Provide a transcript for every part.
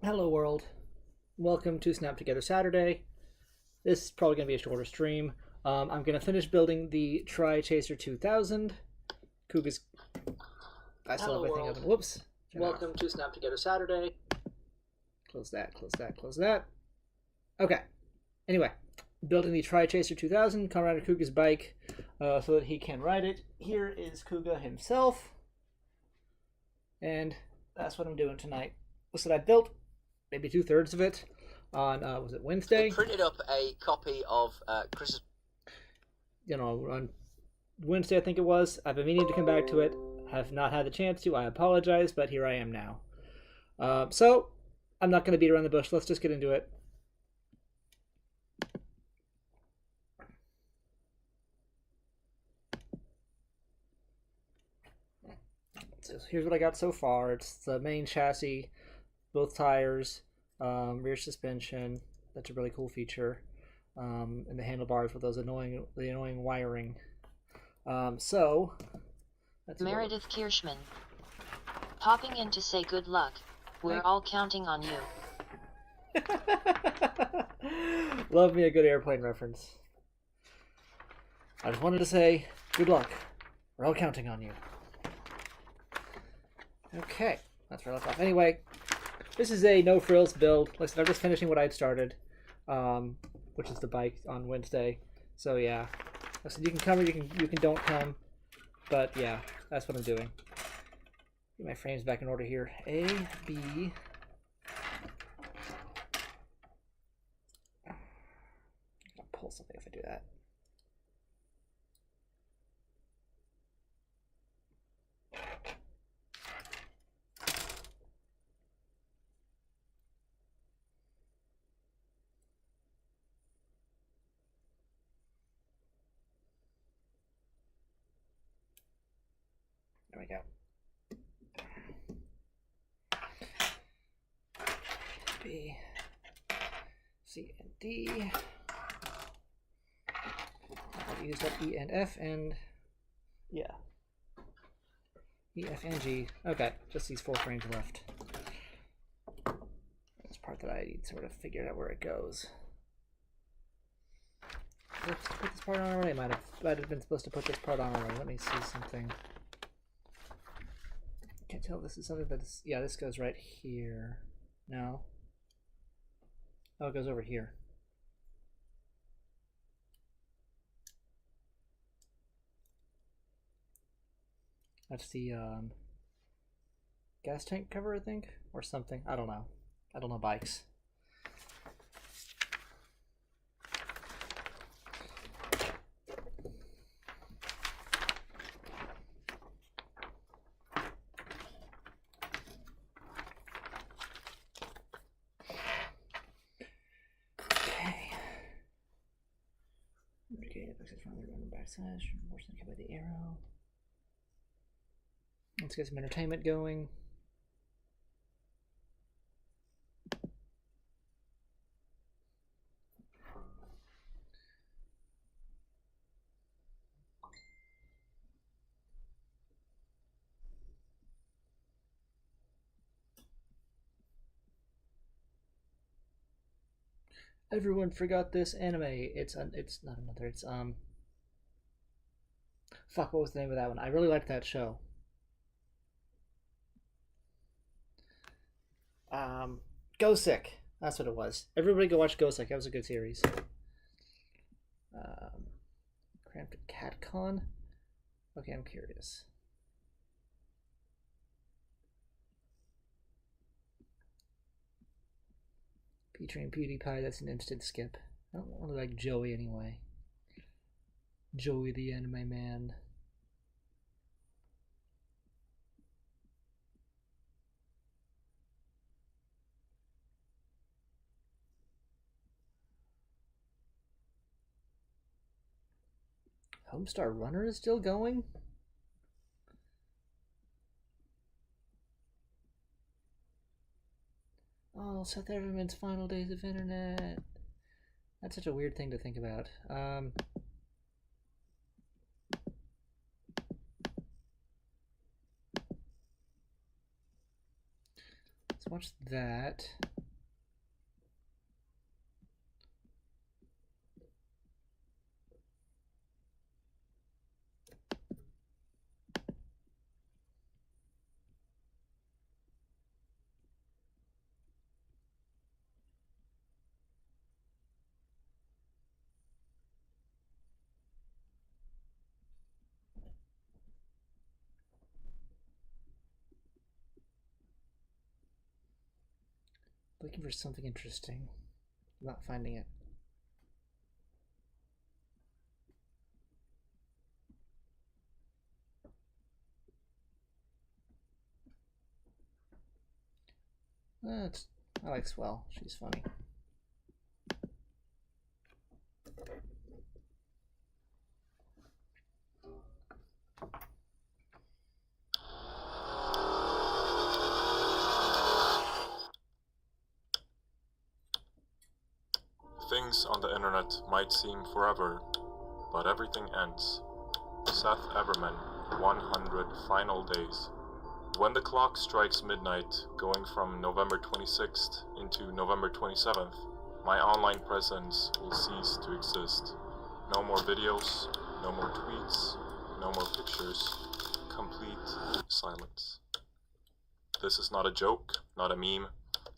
Hello world, welcome to Snap Together Saturday. This is probably going to be a shorter stream. I'm going to finish building the Trychaser 2000. Kuuga's... I still have everything open. Whoops. Welcome to Snap Together Saturday. Close that, close that, close that. Okay. Anyway, building the Trychaser 2000, come around to Kuuga's bike so that he can ride it. Here is Kuuga himself. And that's what I'm doing tonight. What's that I built? Maybe 2/3 of it on was it Wednesday? I printed up a copy of Chris's. On Wednesday I think it was. I've been meaning to come back to it. Have not had the chance to. I apologize, but here I am now. So I'm not going to beat around the bush. Let's just get into it. So here's what I got so far. It's the main chassis, both tires, rear suspension. That's a really cool feature. And the handlebars with those annoying wiring. So that's Meredith Kirschman. Popping in to say good luck. We're all counting on you. Love me a good airplane reference. I just wanted to say good luck. We're all counting on you. Okay, that's where I left off. Anyway, this is a no frills build. Like I said, I'm just finishing what I'd started, which is the bike on Wednesday. So yeah, I said you can come or you can don't come, but yeah, that's what I'm doing. Get my frames back in order here. A, B. I'll pull something if I do that. There we go. B, C, and D. I'll use up E and F and yeah. E, F, and G. Okay, just these 4 frames left. That's part that I need to sort of figure out where it goes. Let's put this part on already. I might have been supposed to put this part on already. Let me see something. Can't tell if this is something that's, yeah, this goes right here. No. Oh, it goes over here. That's the gas tank cover, I think, or something. I don't know. I don't know bikes. By the arrow. Let's get some entertainment going. Everyone forgot this anime. It's not another. It's fuck, what was the name of that one? I really liked that show. Go Sick. That's what it was. Everybody go watch Go Sick. That was a good series. Cramped CatCon? Okay, I'm curious. Featuring PewDiePie, that's an instant skip. I don't want to like Joey anyway. Joey the Anime Man. Homestar Runner is still going? Oh, Seth Everman's final days of internet. That's such a weird thing to think about. Let's watch that. Looking for something interesting. Not finding it. I like Swell. She's funny. Things on the internet might seem forever, but everything ends. Seth Everman, 100 Final Days. When the clock strikes midnight, going from November 26th into November 27th, my online presence will cease to exist. No more videos, no more tweets, no more pictures. Complete silence. This is not a joke, not a meme,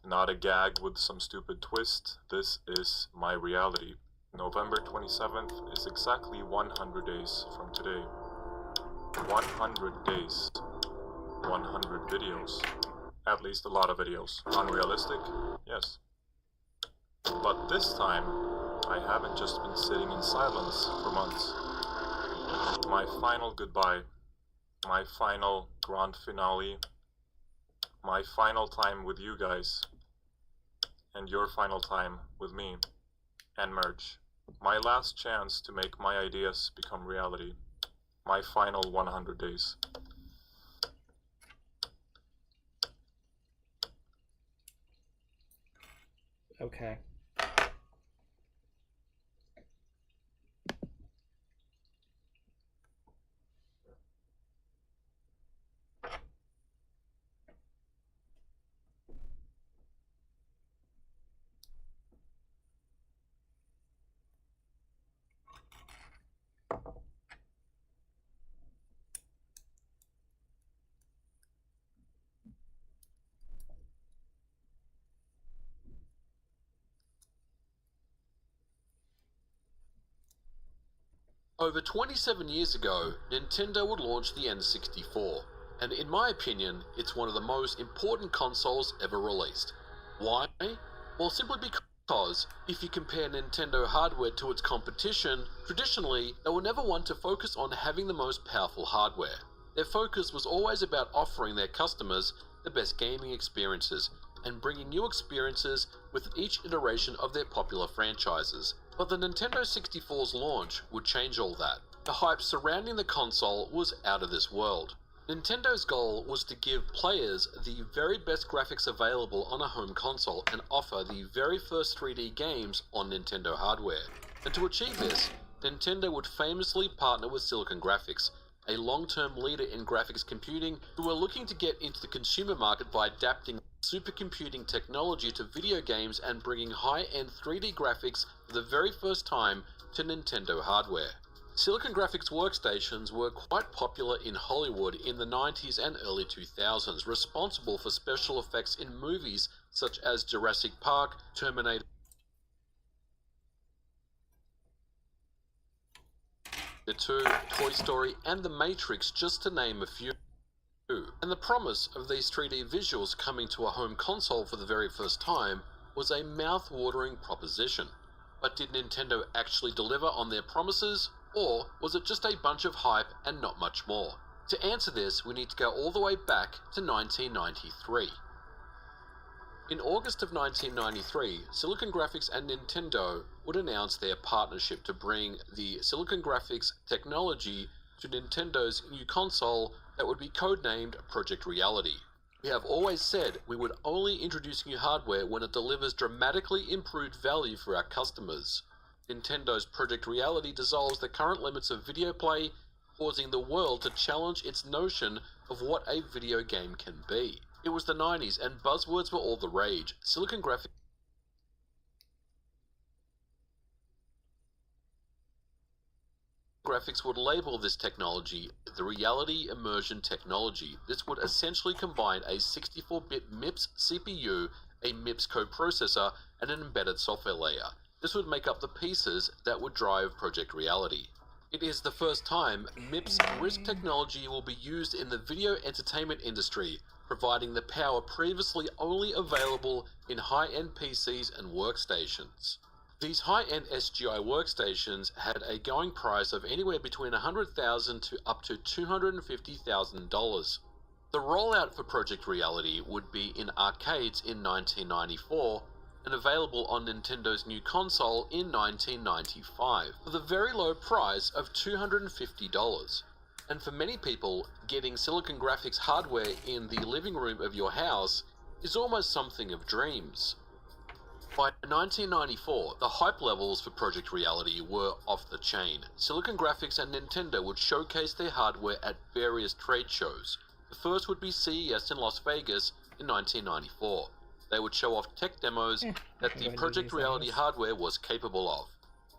not a gag with some stupid twist. This is my reality. November 27th is exactly 100 days from today. 100 days. 100 videos. At least a lot of videos. Unrealistic? Yes. But this time, I haven't just been sitting in silence for months. My final goodbye. My final grand finale. My final time with you guys. And your final time with me. And merge. My last chance to make my ideas become reality. My final 100 days. Okay. Over 27 years ago, Nintendo would launch the N64, and in my opinion, it's one of the most important consoles ever released. Why? Well, simply because if you compare Nintendo hardware to its competition, traditionally, they were never one to focus on having the most powerful hardware. Their focus was always about offering their customers the best gaming experiences, and bringing new experiences with each iteration of their popular franchises. But the Nintendo 64's launch would change all that. The hype surrounding the console was out of this world. Nintendo's goal was to give players the very best graphics available on a home console and offer the very first 3D games on Nintendo hardware. And to achieve this, Nintendo would famously partner with Silicon Graphics, a long-term leader in graphics computing who were looking to get into the consumer market by adapting supercomputing technology to video games and bringing high-end 3D graphics for the very first time to Nintendo hardware. Silicon Graphics workstations were quite popular in Hollywood in the 90s and early 2000s, responsible for special effects in movies such as Jurassic Park, Terminator 2, Toy Story, and The Matrix, just to name a few. And the promise of these 3D visuals coming to a home console for the very first time was a mouth-watering proposition. But did Nintendo actually deliver on their promises, or was it just a bunch of hype and not much more? To answer this, we need to go all the way back to 1993. In August of 1993, Silicon Graphics and Nintendo would announce their partnership to bring the Silicon Graphics technology to Nintendo's new console that would be codenamed Project Reality. We have always said we would only introduce new hardware when it delivers dramatically improved value for our customers. Nintendo's Project Reality dissolves the current limits of video play, causing the world to challenge its notion of what a video game can be. It was the 90s and buzzwords were all the rage. Silicon Graphics would label this technology the Reality Immersion Technology. This would essentially combine a 64-bit MIPS CPU, a MIPS coprocessor, and an embedded software layer. This would make up the pieces that would drive Project Reality. It is the first time MIPS RISC technology will be used in the video entertainment industry, providing the power previously only available in high-end PCs and workstations. These high-end SGI workstations had a going price of anywhere between $100,000 to up to $250,000. The rollout for Project Reality would be in arcades in 1994 and available on Nintendo's new console in 1995 for the very low price of $250. And for many people, getting Silicon Graphics hardware in the living room of your house is almost something of dreams. By 1994, the hype levels for Project Reality were off the chain. Silicon Graphics and Nintendo would showcase their hardware at various trade shows. The first would be CES in Las Vegas in 1994. They would show off tech demos that the Project Reality hardware was capable of.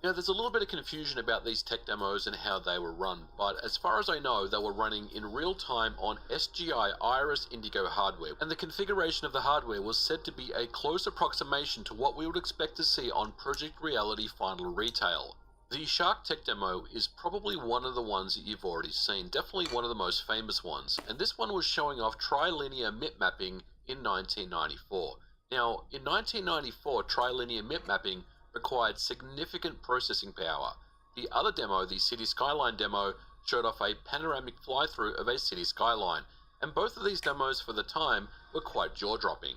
Now, there's a little bit of confusion about these tech demos and how they were run, but as far as I know, they were running in real time on SGI Iris Indigo hardware, and the configuration of the hardware was said to be a close approximation to what we would expect to see on Project Reality Final Retail. The Shark tech demo is probably one of the ones that you've already seen, definitely one of the most famous ones, and this one was showing off trilinear mip mapping in 1994. Now, in 1994, trilinear mip mapping required significant processing power. The other demo, the City Skyline demo, showed off a panoramic fly-through of a city skyline, and both of these demos for the time were quite jaw-dropping.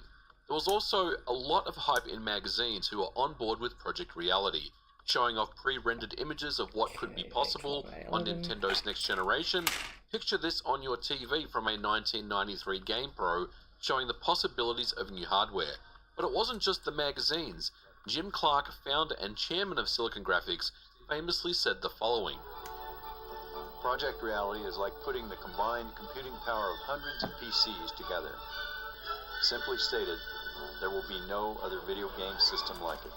There was also a lot of hype in magazines who were on board with Project Reality, showing off pre-rendered images of what could be possible on Nintendo's next generation. Picture this on your TV from a 1993 GamePro, showing the possibilities of new hardware. But it wasn't just the magazines. Jim Clark, founder and chairman of Silicon Graphics, famously said the following. Project Reality is like putting the combined computing power of hundreds of PCs together. Simply stated, there will be no other video game system like it.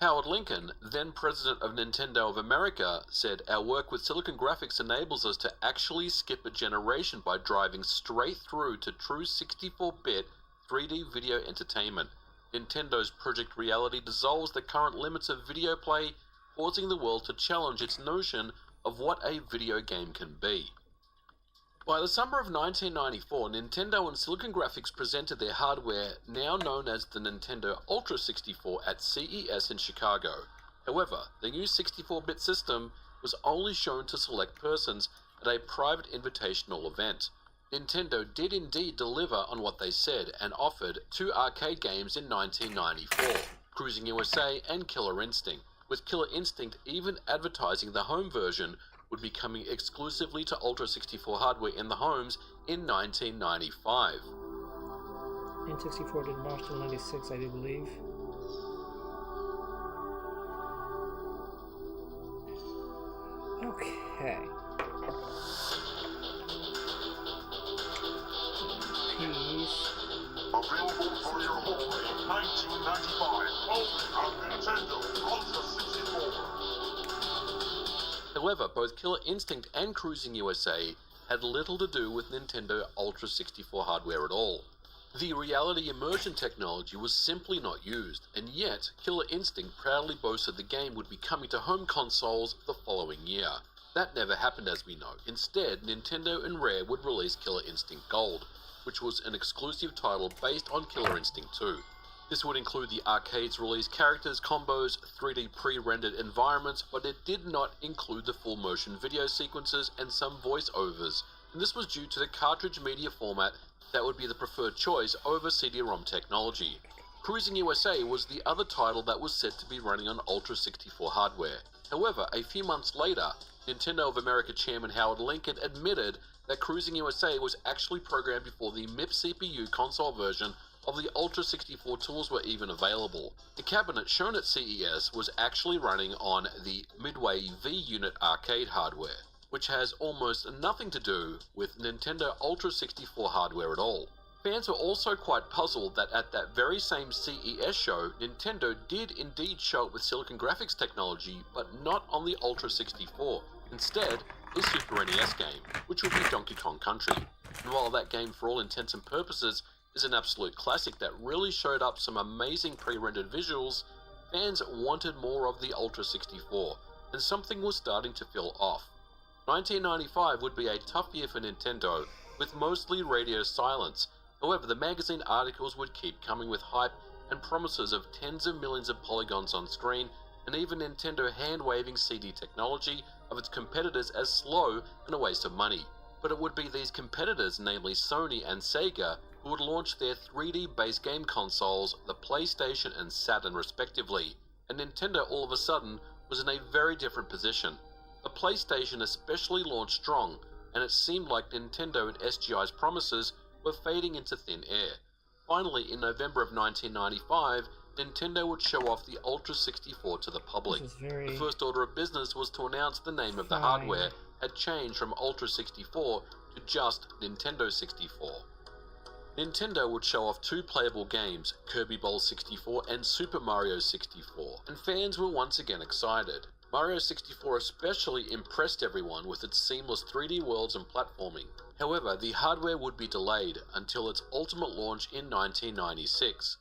Howard Lincoln, then president of Nintendo of America, said, "Our work with Silicon Graphics enables us to actually skip a generation by driving straight through to true 64-bit 3D video entertainment. Nintendo's Project Reality dissolves the current limits of video play, causing the world to challenge its notion of what a video game can be." By the summer of 1994, Nintendo and Silicon Graphics presented their hardware, now known as the Nintendo Ultra 64, at CES in Chicago. However, the new 64-bit system was only shown to select persons at a private invitational event. Nintendo did indeed deliver on what they said and offered 2 arcade games in 1994, Cruising USA and Killer Instinct, with Killer Instinct even advertising the home version would be coming exclusively to Ultra 64 hardware in the homes in 1995. N64 did March till 96, I do believe. Okay. Peace. Available for your home in 1995, only on Nintendo Ultra 64. However, both Killer Instinct and Cruising USA had little to do with Nintendo Ultra 64 hardware at all. The reality immersion technology was simply not used, and yet Killer Instinct proudly boasted the game would be coming to home consoles the following year. That never happened, as we know. Instead, Nintendo and Rare would release Killer Instinct Gold, which was an exclusive title based on Killer Instinct 2. This would include the arcade's released characters, combos, 3D pre-rendered environments, but it did not include the full motion video sequences and some voiceovers, and this was due to the cartridge media format that would be the preferred choice over CD-ROM technology. Cruising USA was the other title that was said to be running on Ultra 64 hardware. However, a few months later, Nintendo of America chairman Howard Lincoln admitted that Cruising USA was actually programmed before the MIP CPU console version of the Ultra 64 tools were even available. The cabinet shown at CES was actually running on the Midway V-Unit arcade hardware, which has almost nothing to do with Nintendo Ultra 64 hardware at all. Fans were also quite puzzled that at that very same CES show, Nintendo did indeed show it with Silicon Graphics technology, but not on the Ultra 64. Instead, a Super NES game, which would be Donkey Kong Country. And while that game for all intents and purposes is an absolute classic that really showed up some amazing pre-rendered visuals, fans wanted more of the Ultra 64, and something was starting to feel off. 1995 would be a tough year for Nintendo, with mostly radio silence. However, the magazine articles would keep coming with hype and promises of tens of millions of polygons on screen, and even Nintendo hand-waving CD technology of its competitors as slow and a waste of money. But it would be these competitors, namely Sony and Sega, who would launch their 3D-based game consoles, the PlayStation and Saturn respectively, and Nintendo all of a sudden was in a very different position. The PlayStation especially launched strong, and it seemed like Nintendo and SGI's promises were fading into thin air. Finally, in November of 1995, Nintendo would show off the Ultra 64 to the public. The first order of business was to announce the name of the hardware had changed from Ultra 64 to just Nintendo 64. Nintendo would show off 2 playable games, Kirby Bowl 64 and Super Mario 64, and fans were once again excited. Mario 64 especially impressed everyone with its seamless 3D worlds and platforming. However, the hardware would be delayed until its ultimate launch in 1996.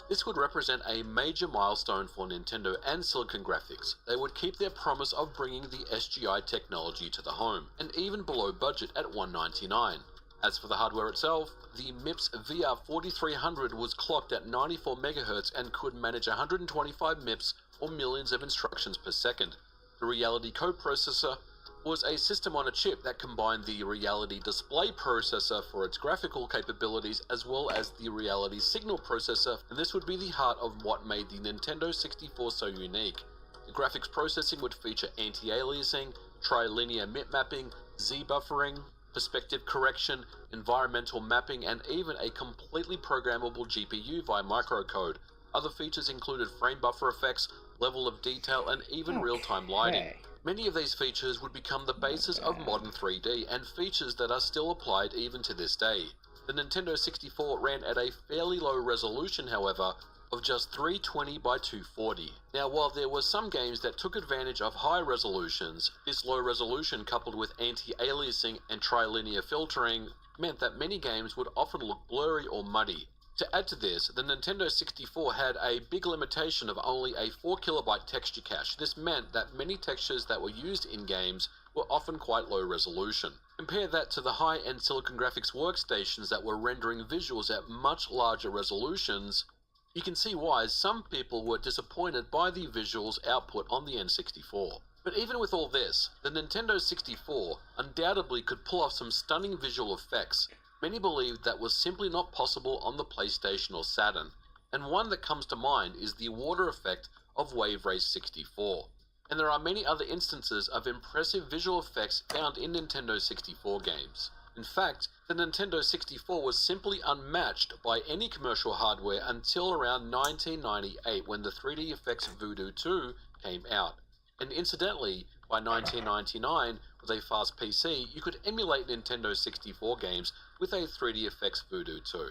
This would represent a major milestone for Nintendo and Silicon Graphics. They would keep their promise of bringing the SGI technology to the home, and even below budget at $199. As for the hardware itself, the MIPS VR4300 was clocked at 94 MHz and could manage 125 MIPS or millions of instructions per second. The Reality coprocessor was a system on a chip that combined the Reality display processor for its graphical capabilities as well as the Reality signal processor, and this would be the heart of what made the Nintendo 64 so unique. The graphics processing would feature anti-aliasing, trilinear MIP mapping, Z-buffering, perspective correction, environmental mapping, and even a completely programmable GPU via microcode. Other features included frame buffer effects, level of detail, and even real-time lighting. Many of these features would become the basis of modern 3D and features that are still applied even to this day. The Nintendo 64 ran at a fairly low resolution, however, of just 320 by 240. Now, while there were some games that took advantage of high resolutions, this low resolution coupled with anti-aliasing and trilinear filtering meant that many games would often look blurry or muddy. To add to this, the Nintendo 64 had a big limitation of only a 4KB texture cache. This meant that many textures that were used in games were often quite low resolution. Compare that to the high-end Silicon Graphics workstations that were rendering visuals at much larger resolutions. You can see why some people were disappointed by the visuals output on the N64. But even with all this, the Nintendo 64 undoubtedly could pull off some stunning visual effects. Many believed that was simply not possible on the PlayStation or Saturn, and one that comes to mind is the water effect of Wave Race 64. And there are many other instances of impressive visual effects found in Nintendo 64 games. In fact, the Nintendo 64 was simply unmatched by any commercial hardware until around 1998 when the 3D effects Voodoo 2 came out. And incidentally, by 1999, with a fast PC, you could emulate Nintendo 64 games with a 3D effects Voodoo 2.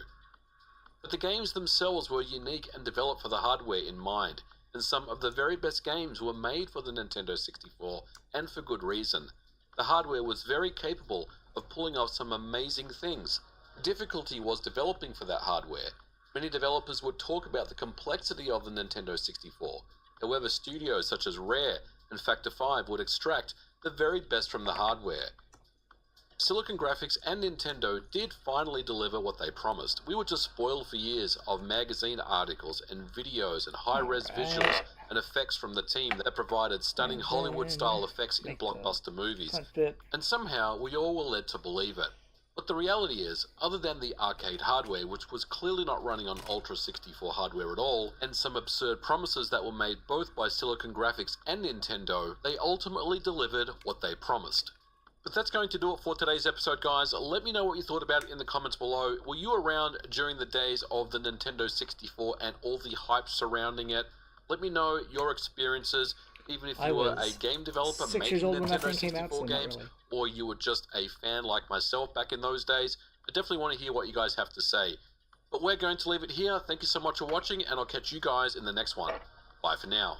But the games themselves were unique and developed for the hardware in mind, and some of the very best games were made for the Nintendo 64, and for good reason. The hardware was very capable of pulling off some amazing things. The difficulty was developing for that hardware. Many developers would talk about the complexity of the Nintendo 64. However, studios such as Rare and Factor 5 would extract the very best from the hardware. Silicon Graphics and Nintendo did finally deliver what they promised. We were just spoiled for years of magazine articles and videos and high-res visuals and effects from the team that provided stunning Hollywood-style effects in blockbuster movies. And somehow, we all were led to believe it. But the reality is, other than the arcade hardware, which was clearly not running on Ultra 64 hardware at all, and some absurd promises that were made both by Silicon Graphics and Nintendo, they ultimately delivered what they promised. But that's going to do it for today's episode, guys. Let me know what you thought about it in the comments below. Were you around during the days of the Nintendo 64 and all the hype surrounding it? Let me know your experiences, even if you were a game developer making Nintendo 64 games, or you were just a fan like myself back in those days. I definitely want to hear what you guys have to say. But we're going to leave it here. Thank you so much for watching, and I'll catch you guys in the next one. Bye for now.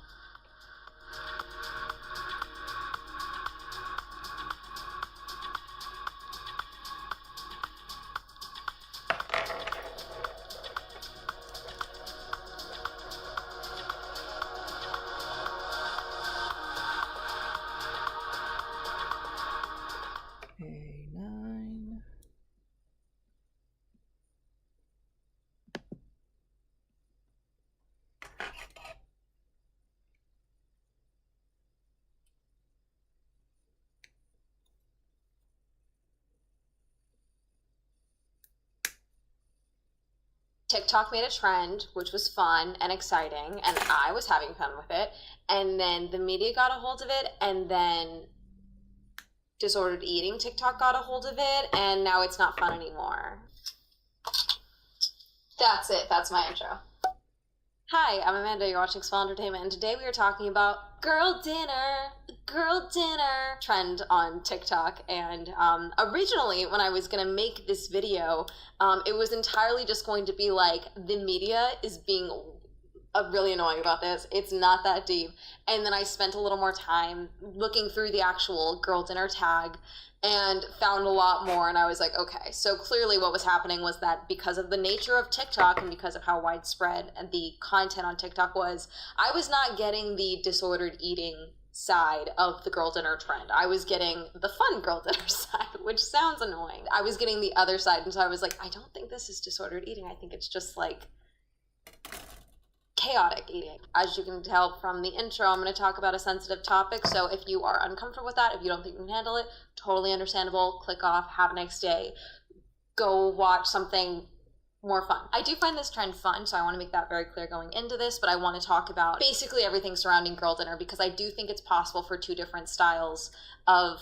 A9. TikTok made a trend, which was fun and exciting, and I was having fun with it. And then the media got a hold of it, and then disordered eating TikTok got a hold of it, and now it's not fun anymore. That's it. That's my intro. Hi, I'm Amanda. You're watching Small Entertainment, and today we are talking about girl dinner trend on TikTok. And originally, when I was gonna make this video, it was entirely just going to be like, the media is being really annoying about this. It's not that deep. And then I spent a little more time looking through the actual girl dinner tag and found a lot more, and I was like, okay, so clearly what was happening was that because of the nature of TikTok and because of how widespread and the content on TikTok was, I was not getting the disordered eating side of the girl dinner trend. I was getting the fun girl dinner side, which sounds annoying. I was getting the other side, and so I was like, I don't think this is disordered eating. I think it's just like chaotic eating. As you can tell from the intro, I'm going to talk about a sensitive topic, so if you are uncomfortable with that, if you don't think you can handle it, totally understandable. Click off, have a nice day, go watch something more fun. I do find this trend fun, so I want to make that very clear going into this, but I want to talk about basically everything surrounding girl dinner, because I do think it's possible for two different styles of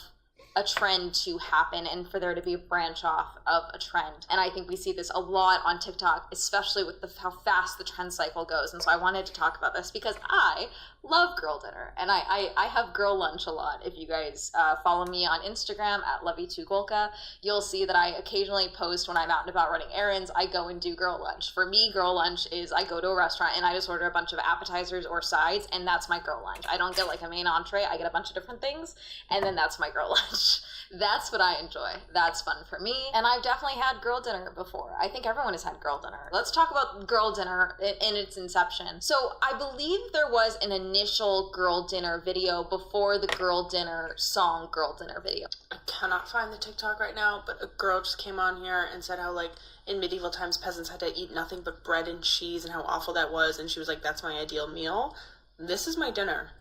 a trend to happen and for there to be a branch off of a trend. And I think we see this a lot on TikTok, especially with how fast the trend cycle goes. And so I wanted to talk about this because I love girl dinner, and I have girl lunch a lot. If you guys follow me on Instagram at Lovey2Golka, you'll see that I occasionally post when I'm out and about running errands. I go and do girl lunch. For me, girl lunch is I go to a restaurant and I just order a bunch of appetizers or sides, and that's my girl lunch. I don't get like a main entree. I get a bunch of different things, and then that's my girl lunch. That's what I enjoy. That's fun for me. And I've definitely had girl dinner before. I think everyone has had girl dinner. Let's talk about girl dinner in its inception. So I believe there was an initial girl dinner video before the girl dinner song girl dinner video. I cannot find the TikTok right now, but a girl just came on here and said how, like, in medieval times peasants had to eat nothing but bread and cheese and how awful that was, and she was like, that's my ideal meal. This is my dinner.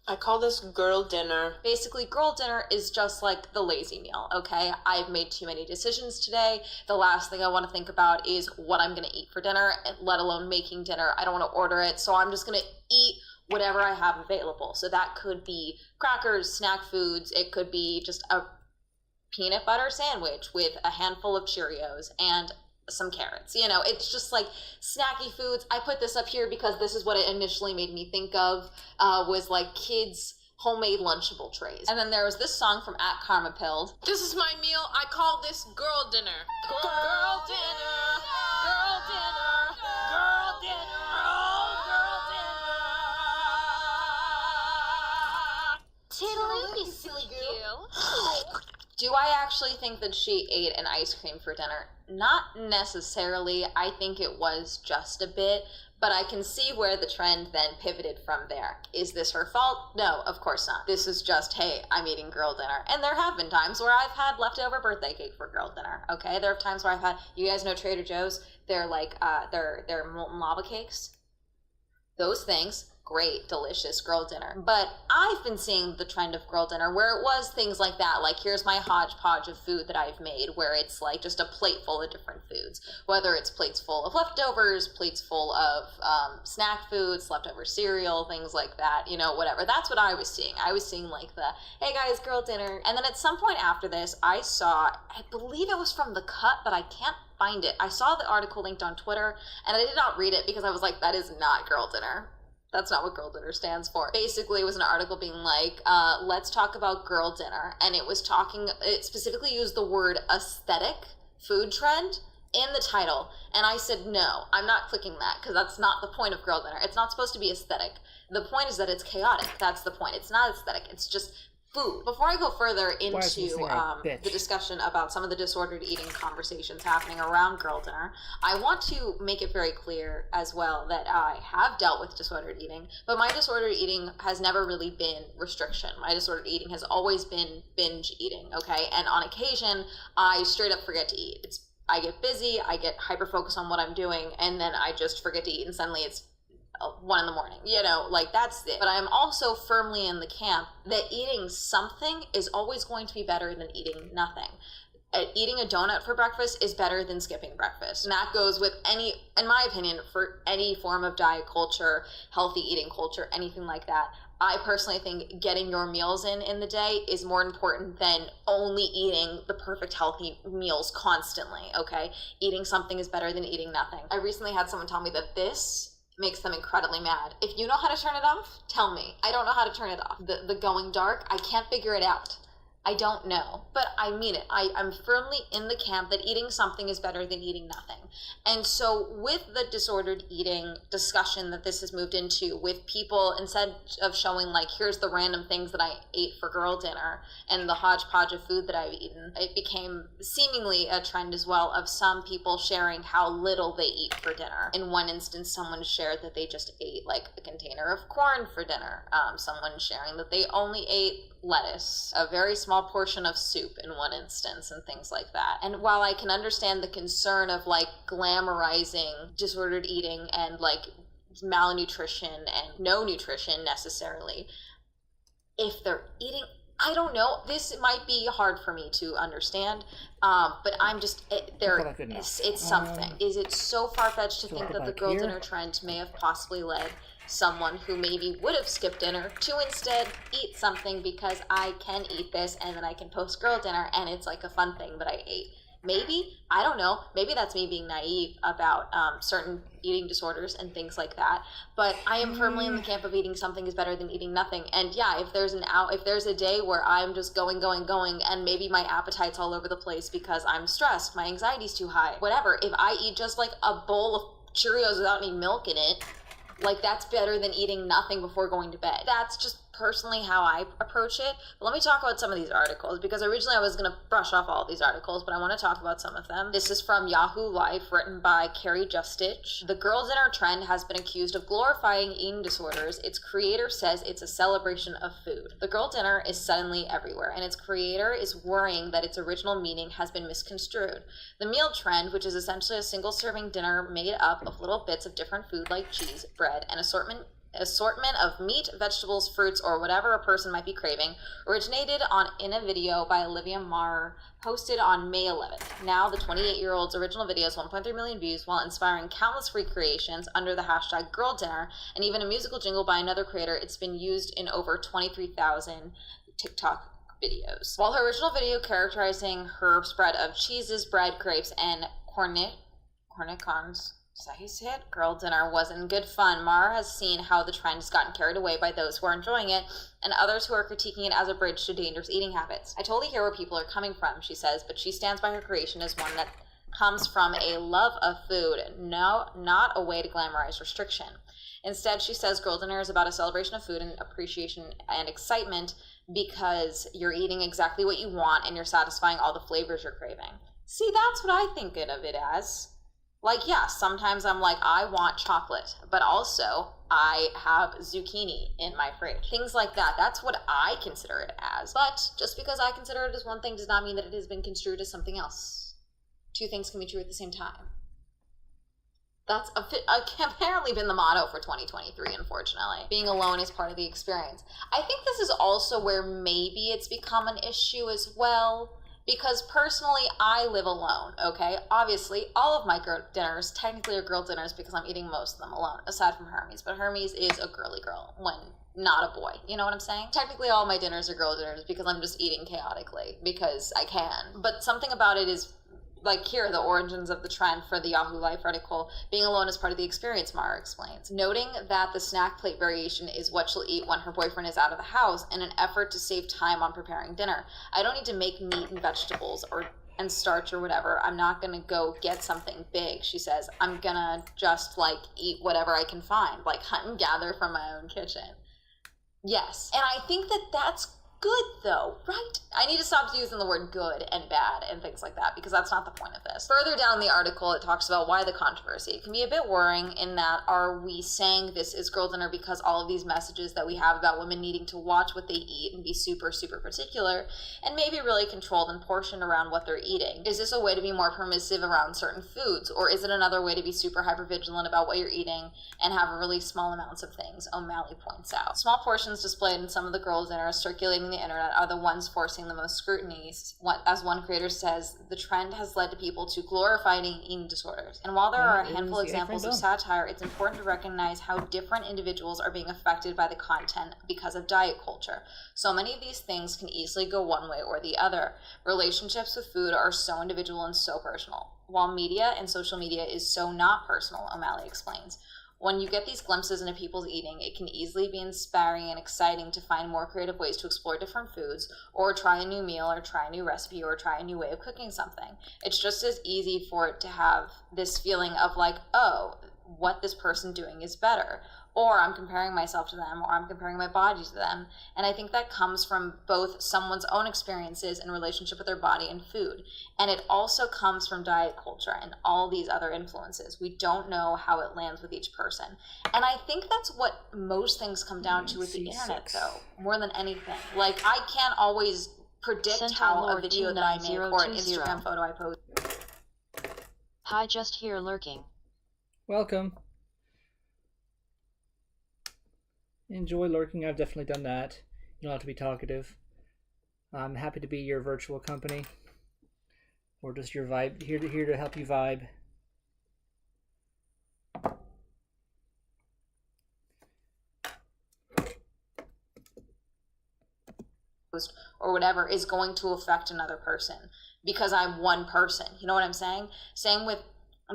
I call this girl dinner. Basically, girl dinner is just like the lazy meal, okay? I've made too many decisions today. The last thing I want to think about is what I'm going to eat for dinner, let alone making dinner. I don't want to order it, so I'm just going to eat whatever I have available. So that could be crackers, snack foods. It could be just a peanut butter sandwich with a handful of Cheerios and some carrots. You know, it's just like snacky foods. I put this up here because this is what it initially made me think of, was like kids' homemade Lunchable trays. And then there was this song from @KarmaPilled. This is my meal. I call this girl dinner. Girl dinner. Girl dinner. Girl dinner. Oh, girl dinner. Tiddly, silly girl. Do I actually think that she ate an ice cream for dinner? Not necessarily. I think it was just a bit, but I can see where the trend then pivoted from there. Is this her fault? No, of course not. This is just, hey, I'm eating girl dinner. And there have been times where I've had leftover birthday cake for girl dinner, okay? There are times where I've had, you guys know Trader Joe's? They're like, they're molten lava cakes. Those things, great, delicious girl dinner. But I've been seeing the trend of girl dinner where it was things like that, like here's my hodgepodge of food that I've made, where it's like just a plate full of different foods, whether it's plates full of leftovers, plates full of snack foods, leftover cereal, things like that, you know, whatever. That's what I was seeing. I was seeing like the, hey guys, girl dinner. And then at some point after this, I saw, I believe it was from The Cut, but I can't find it. I saw the article linked on Twitter, and I did not read it because I was like, that is not girl dinner. That's not what girl dinner stands for. Basically, it was an article being like, let's talk about girl dinner. And it was talking, it specifically used the word aesthetic food trend in the title. And I said, no, I'm not clicking that because that's not the point of girl dinner. It's not supposed to be aesthetic. The point is that it's chaotic. That's the point. It's not aesthetic. It's just food. Before I go further into the discussion about some of the disordered eating conversations happening around girl dinner, I want to make it very clear as well that I have dealt with disordered eating, but my disordered eating has never really been restriction. My disordered eating has always been binge eating, okay? And on occasion, I straight up forget to eat. I get busy, I get hyper-focused on what I'm doing, and then I just forget to eat, and suddenly it's 1 a.m, you know, like that's it. But I'm also firmly in the camp that eating something is always going to be better than eating nothing. eating a donut for breakfast is better than skipping breakfast. And that goes with any, in my opinion, for any form of diet culture, healthy eating culture, anything like that. I personally think getting your meals in the day is more important than only eating the perfect healthy meals constantly, okay? Eating something is better than eating nothing. I recently had someone tell me that this makes them incredibly mad. If you know how to turn it off, tell me. I don't know how to turn it off. The going dark, I can't figure it out. I don't know, but I mean it. I'm firmly in the camp that eating something is better than eating nothing. And so with the disordered eating discussion that this has moved into, with people, instead of showing like, here's the random things that I ate for girl dinner and the hodgepodge of food that I've eaten, it became seemingly a trend as well of some people sharing how little they eat for dinner. In one instance, someone shared that they just ate like a container of corn for dinner. Someone sharing that they only ate lettuce, a very small portion of soup in one instance, and things like that. And while I can understand the concern of like glamorizing disordered eating and like malnutrition and no nutrition necessarily, if they're eating, I don't know, this might be hard for me to understand, but I'm just, it's something. Is it so far-fetched to think that the girl dinner trend may have possibly led someone who maybe would have skipped dinner to instead eat something because I can eat this and then I can post girl dinner and it's like a fun thing that I ate? Maybe, I don't know, maybe that's me being naive about certain eating disorders and things like that, but I am firmly in the camp of eating something is better than eating nothing. And yeah, if there's a day where I'm just going and maybe my appetite's all over the place because I'm stressed, my anxiety's too high, whatever, if I eat just like a bowl of Cheerios without any milk in it, like that's better than eating nothing before going to bed. That's just personally how I approach it. But let me talk about some of these articles, because originally I was going to brush off all of these articles, but I want to talk about some of them. This is from Yahoo Life, written by Carrie Justich. The girl dinner trend has been accused of glorifying eating disorders. Its creator says it's a celebration of food. The girl dinner is suddenly everywhere, and its creator is worrying that its original meaning has been misconstrued. The meal trend, which is essentially a single-serving dinner made up of little bits of different food like cheese, bread, and assortment of meat, vegetables, fruits, or whatever a person might be craving, originated in a video by Olivia Marr, posted on May 11th. Now, the 28-year-old's original video has 1.3 million views, while inspiring countless recreations under the hashtag Girl Dinner, and even a musical jingle by another creator. It's been used in over 23,000 TikTok videos. While her original video characterizing her spread of cheeses, bread, grapes, and cornichons, is that how you say it? Girl dinner wasn't good fun. Mara has seen how the trend has gotten carried away by those who are enjoying it and others who are critiquing it as a bridge to dangerous eating habits. I totally hear where people are coming from, she says, but she stands by her creation as one that comes from a love of food, no, not a way to glamorize restriction. Instead, she says girl dinner is about a celebration of food and appreciation and excitement because you're eating exactly what you want and you're satisfying all the flavors you're craving. See, that's what I think of it as. Like, yeah, sometimes I'm like, I want chocolate, but also I have zucchini in my fridge. Things like that. That's what I consider it as. But just because I consider it as one thing does not mean that it has been construed as something else. Two things can be true at the same time. That's apparently been the motto for 2023, unfortunately. Being alone is part of the experience. I think this is also where maybe it's become an issue as well. Because personally, I live alone, okay? Obviously, all of my girl dinners technically are girl dinners because I'm eating most of them alone, aside from Hermes. But Hermes is a girly girl when not a boy. You know what I'm saying? Technically, all my dinners are girl dinners because I'm just eating chaotically because I can. But something about it is, like here, the origins of the trend for the Yahoo Life article, being alone is part of the experience, Mara explains, noting that the snack plate variation is what she'll eat when her boyfriend is out of the house in an effort to save time on preparing dinner. I don't need to make meat and vegetables and starch or whatever. I'm not gonna go get something big, she says. I'm gonna just like eat whatever I can find, like hunt and gather from my own kitchen. Yes, and I think that that's good though, right? I need to stop using the word good and bad and things like that because that's not the point of this. Further down the article, it talks about why the controversy. It can be a bit worrying in that, are we saying this is girl dinner because all of these messages that we have about women needing to watch what they eat and be super, super particular and maybe really controlled and portioned around what they're eating? Is this a way to be more permissive around certain foods, or is it another way to be super hypervigilant about what you're eating and have really small amounts of things, O'Malley points out. Small portions displayed in some of the girls' dinners circulating the internet are the ones forcing the most scrutiny. As one creator says, the trend has led to people to glorify eating disorders. And while there are a handful of examples of satire, it's important to recognize how different individuals are being affected by the content because of diet culture. So many of these things can easily go one way or the other. Relationships with food are so individual and so personal, while media and social media is so not personal, O'Malley explains. When you get these glimpses into people's eating, it can easily be inspiring and exciting to find more creative ways to explore different foods, or try a new meal, or try a new recipe, or try a new way of cooking something. It's just as easy for it to have this feeling of like, oh, what this person doing is better, or I'm comparing myself to them, or I'm comparing my body to them. And I think that comes from both someone's own experiences in relationship with their body and food. And it also comes from diet culture and all these other influences. We don't know how it lands with each person. And I think that's what most things come down to with the internet, though, more than anything. Like, I can't always predict how a video that I make or an Instagram photo I post. Hi, just here lurking. Welcome. Enjoy lurking. I've definitely done that. You don't have to be talkative. I'm happy to be your virtual company, or just your vibe. Here to help you vibe. Or whatever is going to affect another person because I'm one person. You know what I'm saying? Same with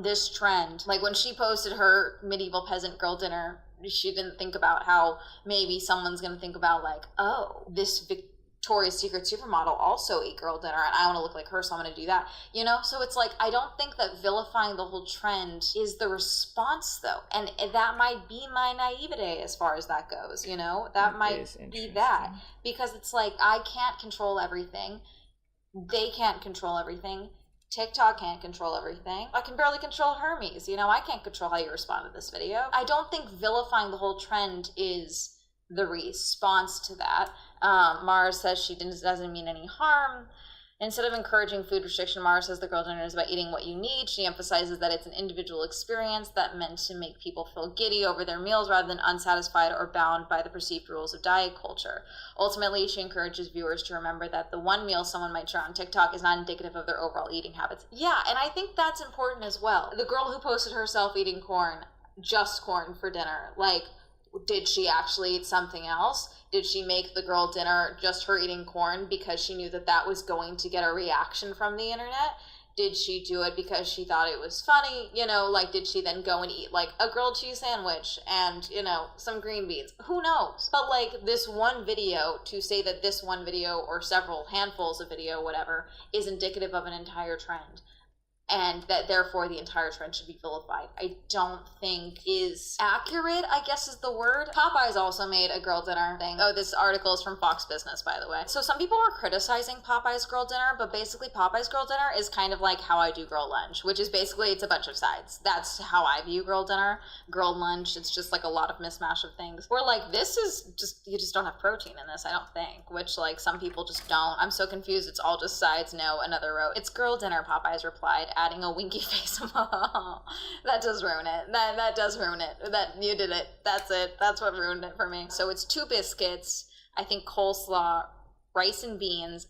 this trend. Like when she posted her medieval peasant girl dinner, she didn't think about how maybe someone's going to think about like, oh, this Victoria's Secret supermodel also ate girl dinner and I want to look like her, so I'm going to do that. You know? So it's like, I don't think that vilifying the whole trend is the response though. And that might be my naivete as far as that goes, you know? That might be that. Because it's like, I can't control everything. They can't control everything. TikTok can't control everything. I can barely control Hermes. You know, I can't control how you respond to this video. I don't think vilifying the whole trend is the response to that. Mars says she doesn't mean any harm. Instead of encouraging food restriction, Mara says the girl dinner is about eating what you need. She emphasizes that it's an individual experience that meant to make people feel giddy over their meals rather than unsatisfied or bound by the perceived rules of diet culture. Ultimately, she encourages viewers to remember that the one meal someone might share on TikTok is not indicative of their overall eating habits. Yeah, and I think that's important as well. The girl who posted herself eating corn, just corn for dinner, like, did she actually eat something else? Did she make the girl dinner just her eating corn because she knew that that was going to get a reaction from the internet? Did she do it because she thought it was funny? You know, like, did she then go and eat, like, a grilled cheese sandwich and, you know, some green beans? Who knows? But, like, this one video, to say that this one video or several handfuls of video, whatever, is indicative of an entire trend, and that therefore the entire trend should be vilified, I don't think is accurate, I guess is the word. Popeyes also made a girl dinner thing. Oh, this article is from Fox Business, by the way. So some people were criticizing Popeyes girl dinner, but basically Popeyes girl dinner is kind of like how I do girl lunch, which is basically it's a bunch of sides. That's how I view girl dinner. Girl lunch, it's just like a lot of mismatch of things. Or like, this is just, you just don't have protein in this, I don't think, which like some people just don't. I'm so confused, it's all just sides, no, another row. It's girl dinner, Popeyes replied, adding a winky face. That does ruin it. That does ruin it. That you did it. That's it. That's what ruined it for me. So it's 2 biscuits, I think coleslaw, rice and beans,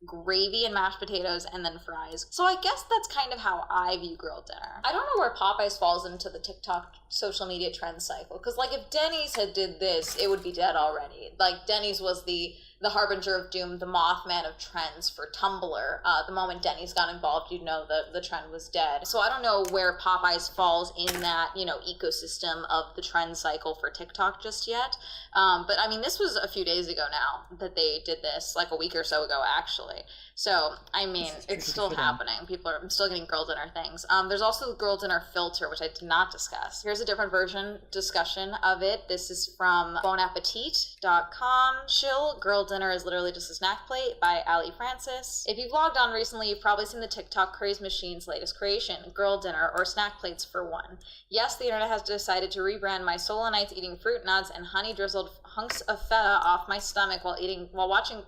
gravy and mashed potatoes, and then fries. So I guess that's kind of how I view girl dinner. I don't know where Popeyes falls into the TikTok social media trend cycle, because like if Denny's had did this, it would be dead already. Like Denny's was the harbinger of doom, the Mothman of trends for Tumblr. The moment Denny's got involved, you'd know that the trend was dead. So I don't know where Popeyes falls in that, you know, ecosystem of the trend cycle for TikTok just yet. But I mean, this was a few days ago now that they did this, like a week or so ago, actually. So, I mean, it's still happening. I'm still getting girl dinner things. There's also the girl dinner filter, which I did not discuss. Here's a different discussion of it. This is from bonappetit.com. Chill Girl Dinner is literally just a snack plate by Ali Francis. If you've logged on recently, you've probably seen the TikTok craze machine's latest creation, Girl Dinner, or snack plates for one. Yes, the internet has decided to rebrand my solo nights eating fruit nuts and honey drizzled hunks of feta off my stomach while watching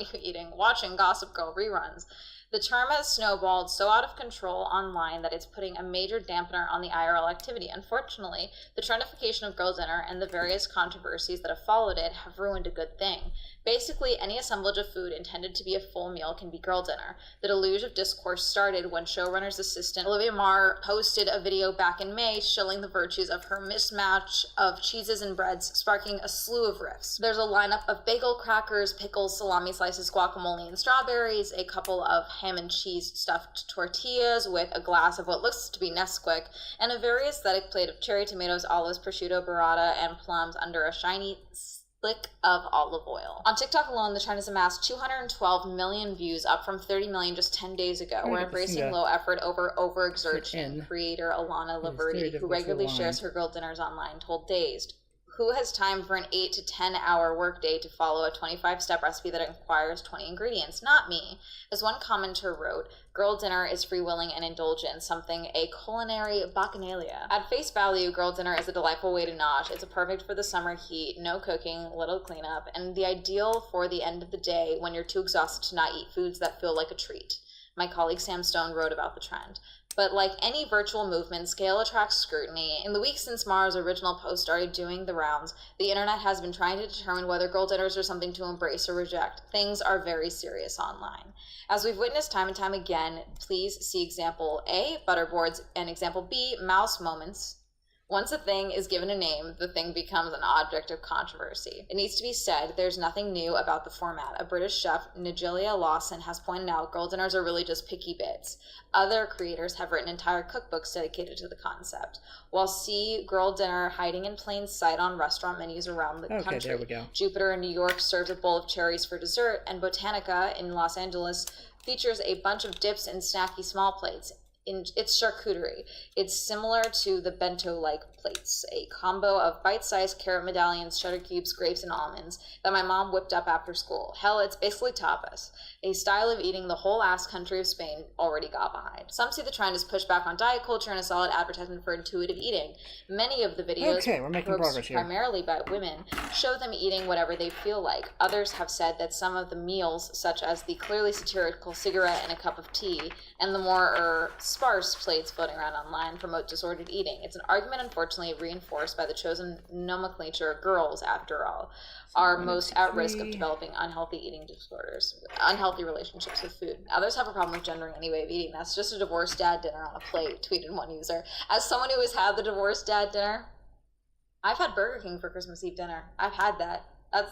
Gossip Girl reruns. The term has snowballed so out of control online that it's putting a major dampener on the IRL activity. Unfortunately, the trendification of girl dinner and the various controversies that have followed it have ruined a good thing. Basically, any assemblage of food intended to be a full meal can be girl dinner. The deluge of discourse started when showrunner's assistant Olivia Marr posted a video back in May shilling the virtues of her mismatch of cheeses and breads, sparking a slew of riffs. There's a lineup of bagel, crackers, pickles, salami slices, guacamole, and strawberries, a couple of ham and cheese stuffed tortillas with a glass of what looks to be Nesquik, and a very aesthetic plate of cherry tomatoes, olives, prosciutto, burrata, and plums under a shiny slick of olive oil. On TikTok alone, the trend has amassed 212 million views, up from 30 million just 10 days ago. We're embracing low effort over overexertion. Creator Alana Laverty, who regularly shares her girl dinners online, told Dazed, "Who has time for an 8 to 10 hour workday to follow a 25-step recipe that requires 20 ingredients? Not me." As one commenter wrote, girl dinner is free-willing and indulgent, something a culinary bacchanalia. At face value, girl dinner is a delightful way to nosh. It's perfect for the summer heat, no cooking, little cleanup, and the ideal for the end of the day when you're too exhausted to not eat foods that feel like a treat. My colleague Sam Stone wrote about the trend. But like any virtual movement, scale attracts scrutiny. In the weeks since Mara's original post started doing the rounds, the internet has been trying to determine whether girl dinners are something to embrace or reject. Things are very serious online. As we've witnessed time and time again, please see example A, butterboards, and example B, mouse moments. Once a thing is given a name, the thing becomes an object of controversy. It needs to be said, there's nothing new about the format. A British chef, Nigelia Lawson, has pointed out girl dinners are really just picky bits. Other creators have written entire cookbooks dedicated to the concept. While see girl dinner hiding in plain sight on restaurant menus around the country. There we go. Jupiter in New York serves a bowl of cherries for dessert, and Botanica in Los Angeles features a bunch of dips and snacky small plates. It's charcuterie. It's similar to the bento-like plates, a combo of bite-sized carrot medallions, cheddar cubes, grapes, and almonds that my mom whipped up after school. Hell, it's basically tapas, a style of eating the whole ass country of Spain already got behind. Some see the trend as pushback on diet culture and a solid advertisement for intuitive eating. Many of the videos, we're making progress here, primarily by women, show them eating whatever they feel like. Others have said that some of the meals, such as the clearly satirical cigarette and a cup of tea, and the more sparse plates floating around online, promote disordered eating. It's an argument, unfortunately, reinforced by the chosen nomenclature. Girls, after all, are most at risk of developing unhealthy eating disorders, unhealthy relationships with food. Others have a problem with gendering any way of eating. That's just a divorced dad dinner on a plate, tweeted one user. As someone who has had the divorced dad dinner, I've had Burger King for Christmas Eve dinner. I've had that.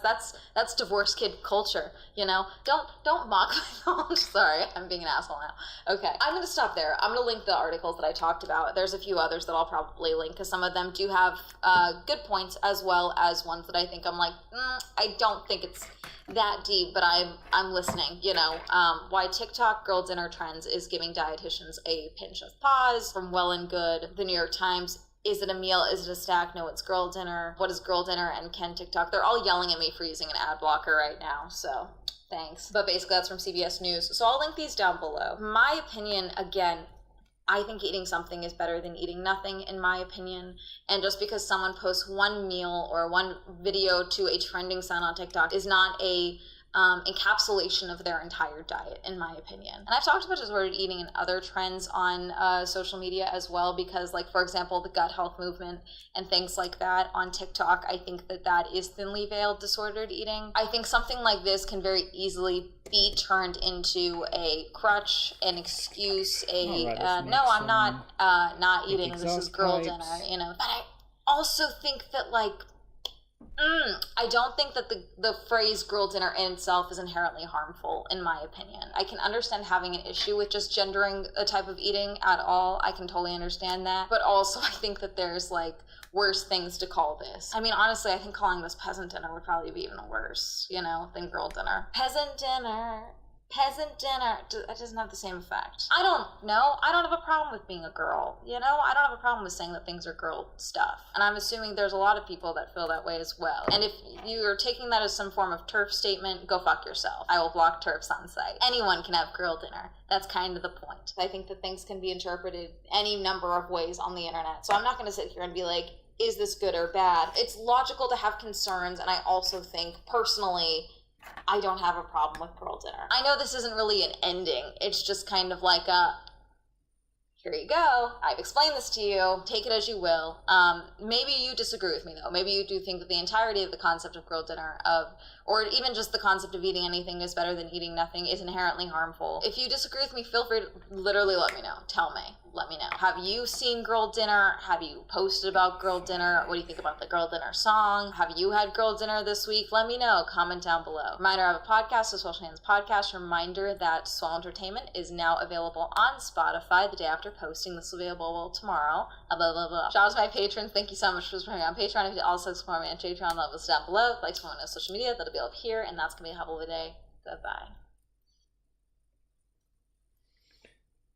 That's divorce kid culture, you know? Don't mock my phone. Sorry, I'm being an asshole now. Okay, I'm gonna stop there. I'm gonna link the articles that I talked about. There's a few others that I'll probably link because some of them do have good points as well as ones that I think I'm like, I don't think it's that deep, but I'm listening, you know. Why TikTok girl dinner trends is giving dietitians a pinch of pause from Well and Good, the New York Times. Is it a meal? Is it a snack? No, it's girl dinner. What is girl dinner? And can TikTok? They're all yelling at me for using an ad blocker right now, so thanks. But basically that's from CBS News. So I'll link these down below. My opinion, again, I think eating something is better than eating nothing, in my opinion. And just because someone posts one meal or one video to a trending sound on TikTok is not a encapsulation of their entire diet, in my opinion. And I've talked about disordered eating and other trends on social media as well, because, like, for example, the gut health movement and things like that on TikTok, I think that is thinly veiled disordered eating. I think something like this can very easily be turned into a crutch, an excuse, no, I'm not eating, this is girl dinner, you know. But I also think that, like, I don't think that the phrase girl dinner in itself is inherently harmful, in my opinion. I can understand having an issue with just gendering a type of eating at all. I can totally understand that. But also I think that there's, like, worse things to call this. I mean, honestly, I think calling this peasant dinner would probably be even worse, you know, than girl dinner. Peasant dinner. Peasant dinner, it doesn't have the same effect. I don't know. I don't have a problem with being a girl, you know? I don't have a problem with saying that things are girl stuff. And I'm assuming there's a lot of people that feel that way as well. And if you're taking that as some form of TERF statement, go fuck yourself. I will block TERFs on site. Anyone can have girl dinner. That's kind of the point. I think that things can be interpreted any number of ways on the internet. So I'm not going to sit here and be like, is this good or bad? It's logical to have concerns, and I also think, personally, I don't have a problem with girl dinner. I know this isn't really an ending. It's just kind of like a, here you go. I've explained this to you. Take it as you will. Maybe you disagree with me though. Maybe you do think that the entirety of the concept of girl dinner, or even just the concept of eating anything is better than eating nothing, is inherently harmful. If you disagree with me, feel free to literally let me know. Tell me. Let me know. Have you seen girl dinner? Have you posted about girl dinner? What do you think about the girl dinner song? Have you had girl dinner this week? Let me know. Comment down below. Reminder, I have a podcast, a Social Hands podcast. Reminder that Swell Entertainment is now available on Spotify the day after posting. This will be available tomorrow. Blah, blah, blah. Shout out to my patrons. Thank you so much for supporting me on Patreon. If you also support me on Patreon, levels down below. Like to follow me on social media. That'll be up here. And that's going to be a helpful day. Goodbye.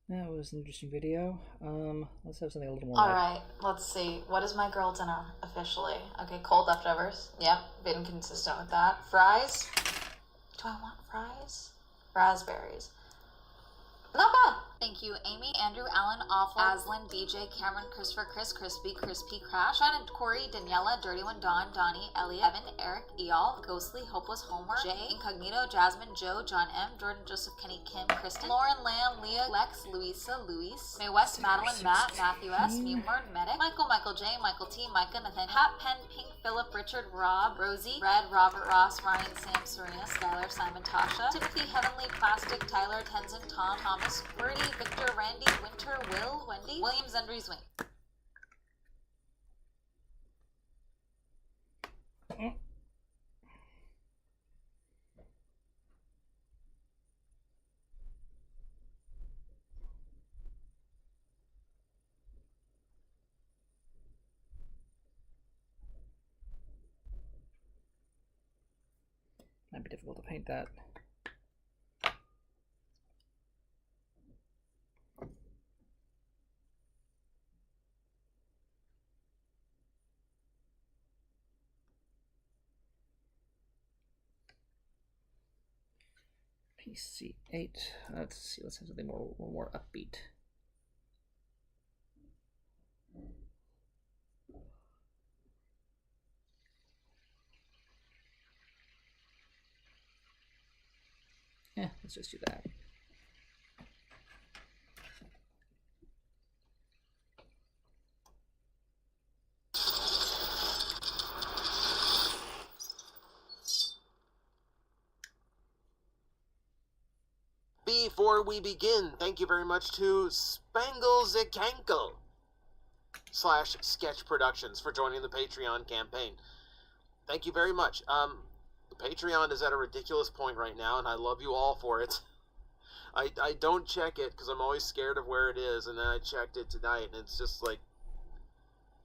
That was an interesting video. Let's have something a little more. Alright, let's see. What is my girl dinner officially? Okay, cold leftovers. Yep, been consistent with that. Fries? Do I want fries? Raspberries. Not bad. Thank you, Amy, Andrew, Alan, Awful, Aslan, DJ, Cameron, Christopher, Chris, Crispy, Crispy, Crash, Sean, Corey, Daniela, Dirty One, Dawn, Donnie, Elliot, Evan, Eric, Eal, Ghostly, Hopeless, Homer, Jay, Incognito, Jasmine, Joe, John M, Jordan, Joseph, Kenny, Kim, Kristen, Lauren, Lamb, Leah, Lex, Louisa, Luis, May West, Madeline, Matt, Matthew S, Mewmord, Medic, Michael J, Michael T, Micah, Nathaniel, Hat, Pen, Pink, Philip, Richard, Rob, Rosie, Red, Robert, Ross, Ryan, Sam, Serena, Skylar, Simon, Tasha, Timothy, Heavenly, Plastic, Tyler, Tenzin, Tom, Thomas, Birdie, Victor, Randy, Winter, Will, Wendy, Williams, Endries, Wing. Might be difficult to paint that. PC8. Let's see. Let's have something more upbeat. Yeah, let's just do that. Before we begin, thank you very much to Spanglezikankle / Sketch Productions for joining the Patreon campaign. Thank you very much. The Patreon is at a ridiculous point right now, and I love you all for it. I don't check it because I'm always scared of where it is, and then I checked it tonight, and it's just like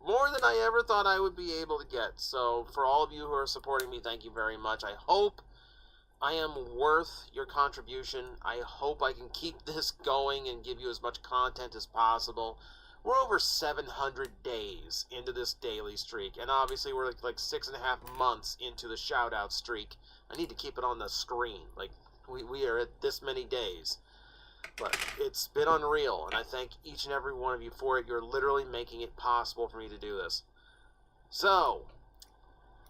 more than I ever thought I would be able to get. So for all of you who are supporting me, thank you very much. I hope I am worth your contribution. I hope I can keep this going and give you as much content as possible. We're over 700 days into this daily streak, and obviously we're like 6.5 months into the shout-out streak. I need to keep it on the screen. Like, we are at this many days. But it's been unreal, and I thank each and every one of you for it. You're literally making it possible for me to do this. So,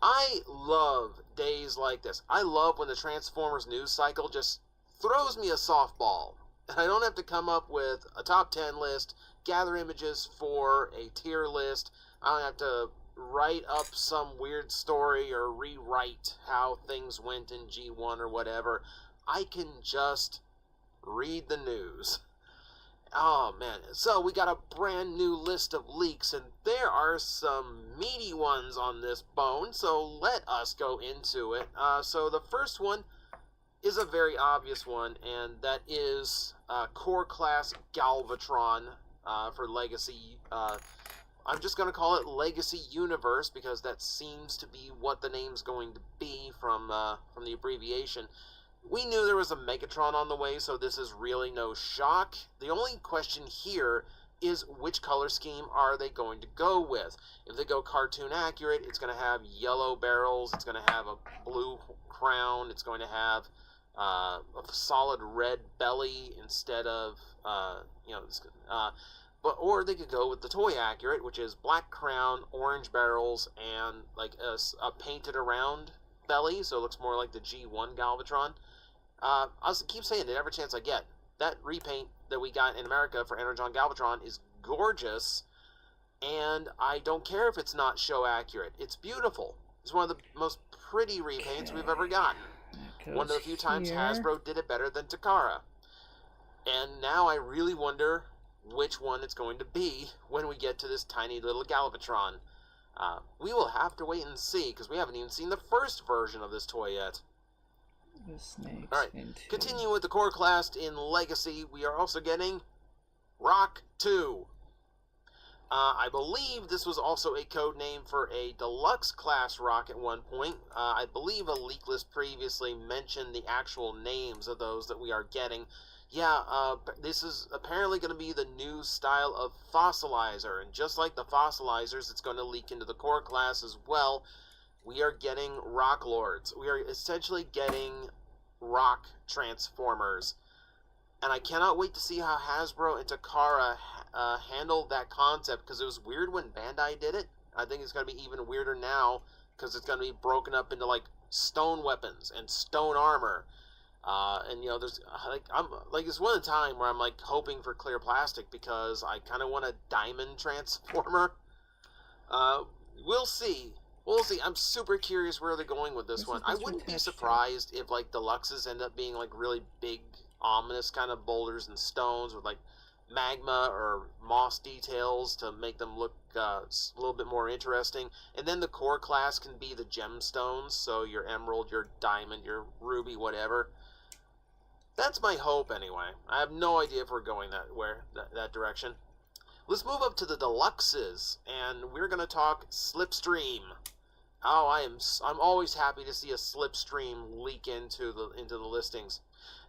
I love days like this. I love when the Transformers news cycle just throws me a softball. And I don't have to come up with a top 10 list, gather images for a tier list. I don't have to write up some weird story or rewrite how things went in G1 or whatever. I can just read the news. Oh man, so we got a brand new list of leaks, and there are some meaty ones on this bone, so let us go into it. So the first one is a very obvious one, and that is Core Class Galvatron for Legacy. I'm just going to call it Legacy Universe, because that seems to be what the name's going to be from the abbreviation. We knew there was a Megatron on the way, so this is really no shock. The only question here is which color scheme are they going to go with? If they go cartoon accurate, it's going to have yellow barrels, it's going to have a blue crown, it's going to have a solid red belly instead of, or they could go with the toy accurate, which is black crown, orange barrels, and like a painted around belly, so it looks more like the G1 Galvatron. I keep saying it every chance I get. That repaint that we got in America for Energon Galvatron is gorgeous, and I don't care if it's not show accurate. It's beautiful. It's one of the most pretty repaints we've ever gotten. One of the few times Hasbro did it better than Takara. And now I really wonder which one it's going to be when we get to this tiny little Galvatron. We will have to wait and see, because we haven't even seen the first version of this toy yet. Alright, continue with the core class in Legacy. We are also getting Rock 2. I believe this was also a code name for a deluxe class rock at one point. I believe a leak list previously mentioned the actual names of those that we are getting. Yeah, this is apparently going to be the new style of fossilizer, and just like the fossilizers, it's going to leak into the core class as well. We are getting Rock Lords. We are essentially getting rock transformers, and I cannot wait to see how Hasbro and Takara handle that concept, because it was weird when Bandai did it. I think it's going to be even weirder now, because it's going to be broken up into like stone weapons and stone armor. And you know, there's it's one of the time where I'm like hoping for clear plastic, because I kind of want a diamond transformer. We'll see. We'll see. I'm super curious where they're going with this one. I wouldn't be surprised if like deluxes end up being like really big, ominous kind of boulders and stones with like magma or moss details to make them look a little bit more interesting. And then the core class can be the gemstones, so your emerald, your diamond, your ruby, whatever. That's my hope anyway. I have no idea if we're going that direction. Let's move up to the deluxes, and we're going to talk Slipstream. Oh, I'm always happy to see a Slipstream leak into the listings.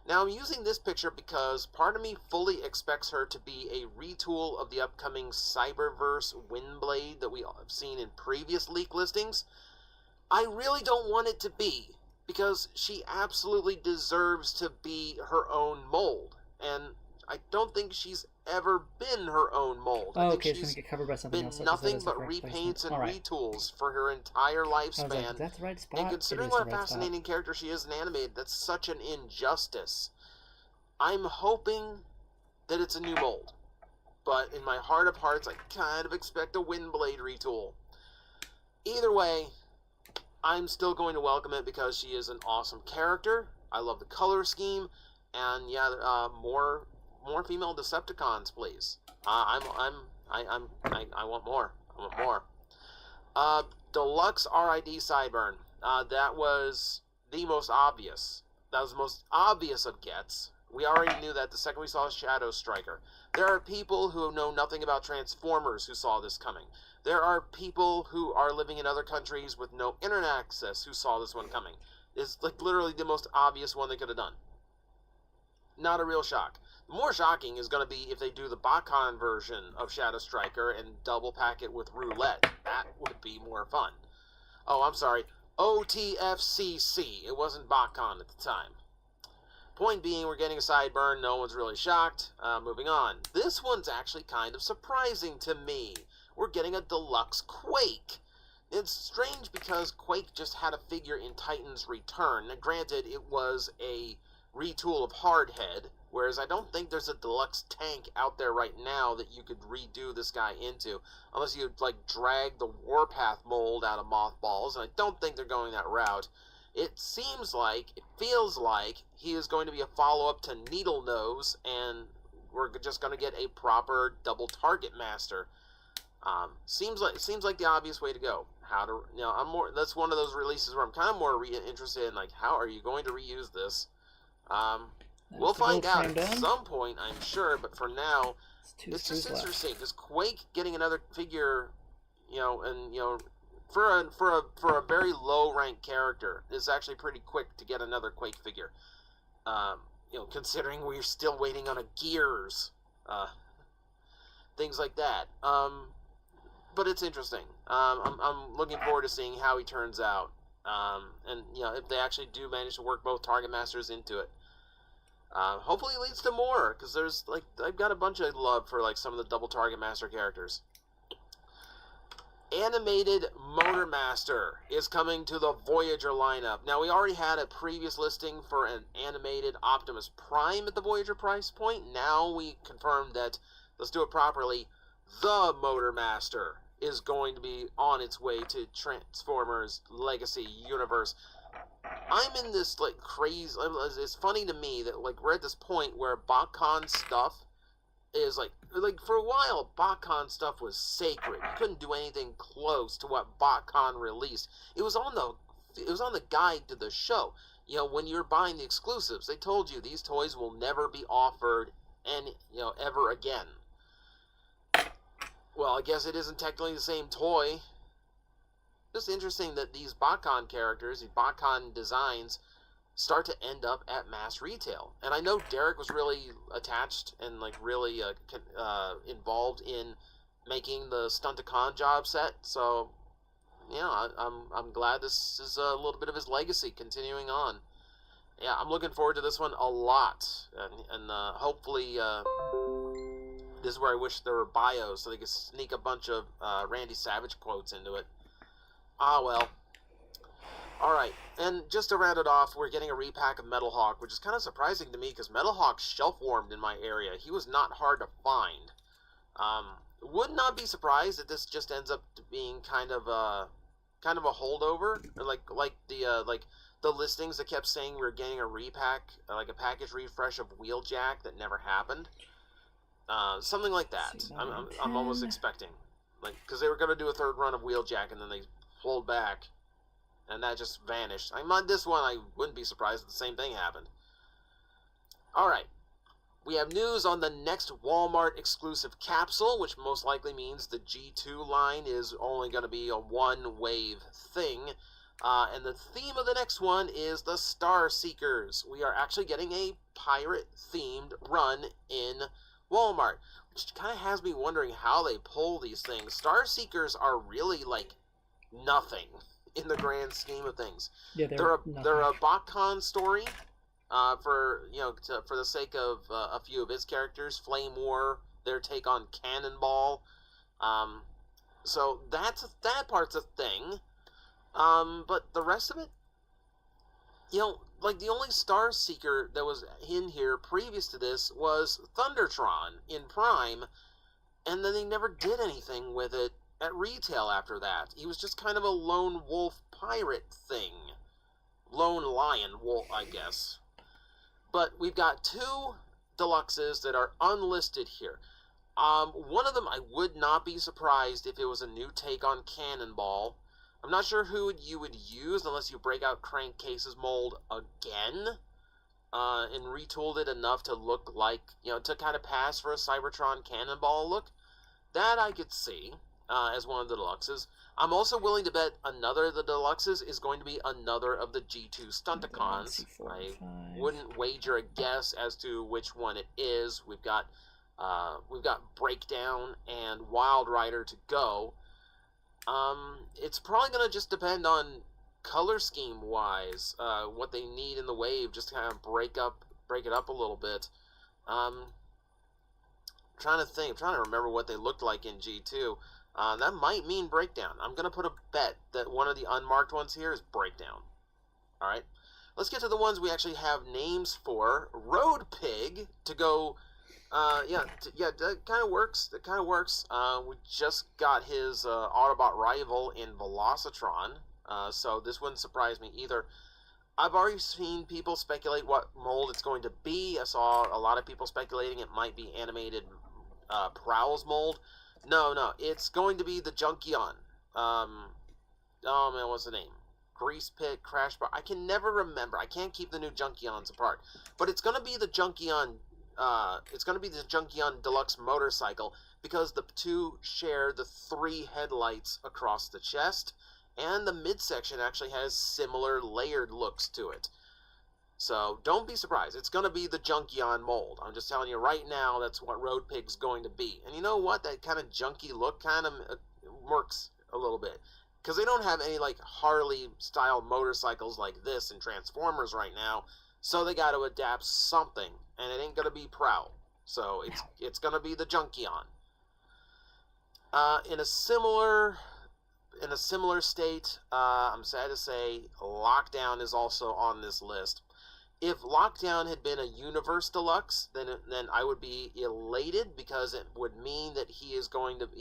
Now, I'm using this picture because part of me fully expects her to be a retool of the upcoming Cyberverse Windblade that we have seen in previous leak listings. I really don't want it to be, because she absolutely deserves to be her own mold, and I don't think she's ever been her own mold. I think she's going to get covered by something else. Been nothing but repaints and retools for her entire lifespan. That's the right spot. And considering what a fascinating character she is in animated, that's such an injustice. I'm hoping that it's a new mold, but in my heart of hearts, I kind of expect a Windblade retool. Either way, I'm still going to welcome it because she is an awesome character. I love the color scheme, and yeah, more female Decepticons, please. I want more. I want more. Deluxe RID Sideburn. That was the most obvious. That was the most obvious of gets. We already knew that the second we saw Shadow Striker. There are people who know nothing about Transformers who saw this coming. There are people who are living in other countries with no internet access who saw this one coming. It's like literally the most obvious one they could have done. Not a real shock. More shocking is going to be if they do the Bakon version of Shadow Striker and double pack it with Roulette. That would be more fun. Oh, I'm sorry. OTFCC. It wasn't Bakon at the time. Point being, we're getting a Sideburn. No one's really shocked. Moving on. This one's actually kind of surprising to me. We're getting a deluxe Quake. It's strange because Quake just had a figure in Titan's Return. Now, granted, it was a retool of Hardhead, whereas I don't think there's a deluxe tank out there right now that you could redo this guy into, unless you like drag the Warpath mold out of Mothballs, and I don't think they're going that route. It feels like he is going to be a follow-up to Needle Nose, and we're just going to get a proper double target master. Seems like the obvious way to go. That's one of those releases where I'm kind of more interested in, like, how are you going to reuse this? We'll find out at some point, I'm sure, but for now, it's just interesting. Because Quake getting another figure, for a very low ranked character, is actually pretty quick to get another Quake figure. Considering we're still waiting on a Gears, things like that. But it's interesting. I'm looking forward to seeing how he turns out. And if they actually do manage to work both Target Masters into it. Hopefully it leads to more, because I've got a bunch of love for some of the double Target Master characters. animated Motormaster is coming to the Voyager lineup. Now, we already had a previous listing for an animated Optimus Prime at the Voyager price point. Now we confirmed that, let's do it properly, the Motormaster is going to be on its way to Transformers Legacy Universe. I'm in this, like, crazy... It's funny to me that, like, we're at this point where BotCon stuff is, like, for a while, BotCon stuff was sacred. You couldn't do anything close to what BotCon released. It was on the guide to the show. You know, when you're buying the exclusives, they told you these toys will never be offered ever again. Well, I guess it isn't technically the same toy. Just interesting that these BotCon characters, these BotCon designs, start to end up at mass retail. And I know Derek was really attached and, like, really involved in making the Stunticon job set. So, yeah, I'm glad this is a little bit of his legacy continuing on. Yeah, I'm looking forward to this one a lot. And hopefully, this is where I wish there were bios so they could sneak a bunch of Randy Savage quotes into it. Ah, well. Alright, and just to round it off, we're getting a repack of Metal Hawk, which is kind of surprising to me because Metal Hawk shelf-warmed in my area. He was not hard to find. Would not be surprised that this just ends up being kind of a holdover, or like the listings that kept saying we were getting a repack, like a package refresh of Wheeljack that never happened. Something like that. I'm almost expecting, like, because they were going to do a third run of Wheeljack and then they pulled back. And that just vanished. On this one, I wouldn't be surprised if the same thing happened. Alright. We have news on the next Walmart exclusive capsule, which most likely means the G2 line is only going to be a one-wave thing. And the theme of the next one is the Star Seekers. We are actually getting a pirate-themed run in Walmart, which kind of has me wondering how they pull these things. Star Seekers are really, like, nothing in the grand scheme of things. Yeah, they're a BotCon story for the sake of a few of its characters. Flame War, their take on Cannonball. So that part's a thing. But the rest of it, like the only Star Seeker that was in here previous to this was Thundertron in Prime, and then they never did anything with it at retail after that. He was just kind of a lone wolf pirate thing. Lone lion wolf, I guess. But we've got two deluxes that are unlisted here. One of them, I would not be surprised if it was a new take on Cannonball. I'm not sure who you would use unless you break out Crankcase's mold again and retooled it enough to look like, to kind of pass for a Cybertron Cannonball look. That I could see as one of the deluxes. I'm also willing to bet another of the deluxes is going to be another of the G2 Stunticons. I wouldn't wager a guess as to which one it is. We've got Breakdown and Wild Rider to go. It's probably going to just depend on color scheme wise, what they need in the wave, just to kind of break it up a little bit. I'm trying to remember what they looked like in G2. That might mean Breakdown. I'm going to put a bet that one of the unmarked ones here is Breakdown. Alright, let's get to the ones we actually have names for. Road Pig to go. That kind of works. We just got his Autobot rival in Velocitron, so this wouldn't surprise me either. I've already seen people speculate what mold it's going to be. I saw a lot of people speculating it might be animated Prowl's mold. No, it's going to be the Junkion. Oh man, what's the name? Grease Pit, Crash Bar. I can never remember. I can't keep the new Junkions apart. But it's going to be the Junkion. It's going to be the Junkion Deluxe motorcycle because the two share the 3 headlights across the chest, and the midsection actually has similar layered looks to it. So don't be surprised. It's going to be the Junkion mold. I'm just telling you right now that's what Road Pig's going to be. And you know what? That kind of junky look kind of works a little bit. Because they don't have any like Harley-style motorcycles like this in Transformers right now. So they got to adapt something. And it ain't going to be Prowl. So it's going to be the Junkion. In a similar in a similar state. I'm sad to say, Lockdown is also on this list. If Lockdown had been a Universe Deluxe, then I would be elated, because it would mean that he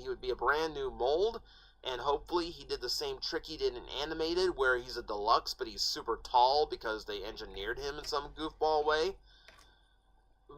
would be a brand new mold, and hopefully he did the same trick he did in Animated, where he's a deluxe, but he's super tall because they engineered him in some goofball way.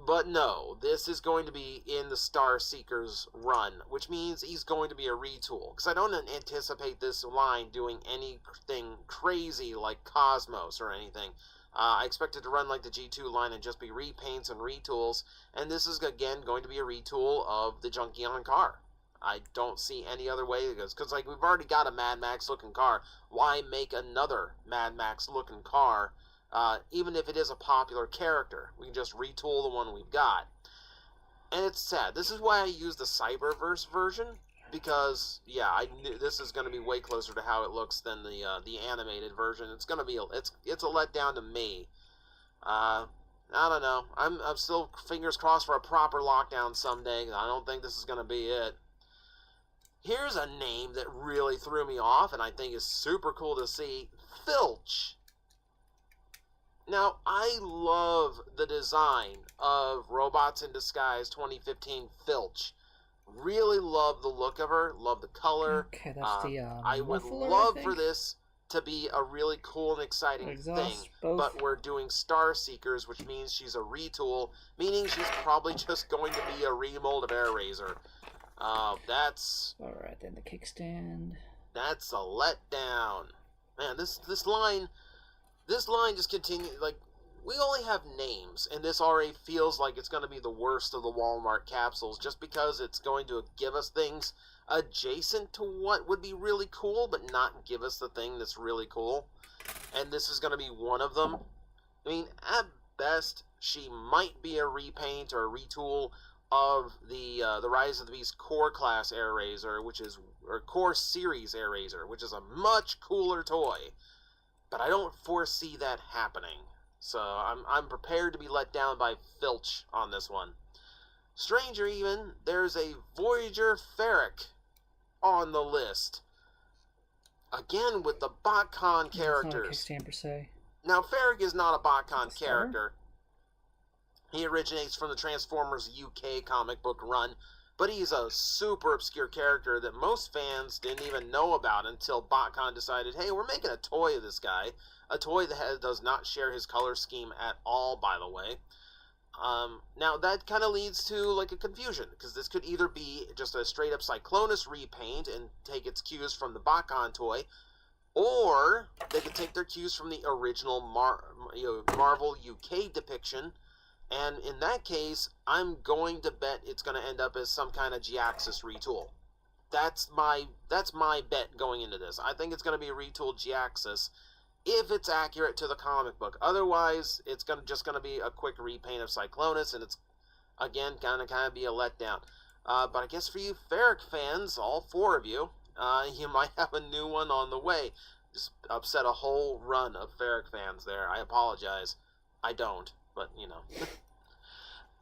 But no, this is going to be in the Star Seekers run, which means he's going to be a retool, because I don't anticipate this line doing anything crazy like Cosmos or anything. I expect it to run like the G2 line and just be repaints and retools, and this is again going to be a retool of the Junkion car. I don't see any other way it goes, because like we've already got a Mad Max looking car. Why make another Mad Max looking car? Even if it is a popular character, we can just retool the one we've got. And it's sad. This is why I use the Cyberverse version, because yeah, I knew this is going to be way closer to how it looks than the animated version. It's going to be it's a letdown to me. I don't know. I'm still fingers crossed for a proper Lockdown someday. I don't think this is going to be it. Here's a name that really threw me off, and I think is super cool to see: Filch. Now, I love the design of Robots in Disguise 2015 Filch. Really love the look of her, love the color. Okay, that's the I would muffler, love I for think? this to be a really cool and exciting Exhaust, thing. both. But we're doing Star Seekers, which means she's a retool, meaning she's probably just going to be a remold of AirRaiser. That's Alright, then the kickstand. that's a letdown. Man, this line just continues. Like, we only have names, and this already feels like it's going to be the worst of the Walmart capsules, just because it's going to give us things adjacent to what would be really cool, but not give us the thing that's really cool. And this is going to be one of them. I mean, at best, she might be a repaint or a retool of the Rise of the Beast Core Class AirRaiser, or Core Series AirRaiser, which is a much cooler toy. But I don't foresee that happening. So I'm prepared to be let down by Filch on this one. Stranger even, there's a Voyager Ferric on the list. Again with the BotCon characters. It's not a kickstand per se. Now, Ferric is not a BotCon Star? character. He originates from the Transformers UK comic book run, but he's a super obscure character that most fans didn't even know about until BotCon decided, hey, we're making a toy of this guy. A toy that does not share his color scheme at all, by the way. Now, that kind of leads to, like, a confusion, because this could either be just a straight-up Cyclonus repaint and take its cues from the BotCon toy, or they could take their cues from the original Marvel UK depiction, and in that case, I'm going to bet it's going to end up as some kind of G-Axis retool. That's my bet going into this. I think it's going to be a retooled G-Axis, if it's accurate to the comic book. Otherwise, it's just going to be a quick repaint of Cyclonus, and it's, again, kind of be a letdown. But I guess for you Ferric fans, all four of you, you might have a new one on the way. Just upset a whole run of Ferric fans there. I apologize. I don't, but, you know.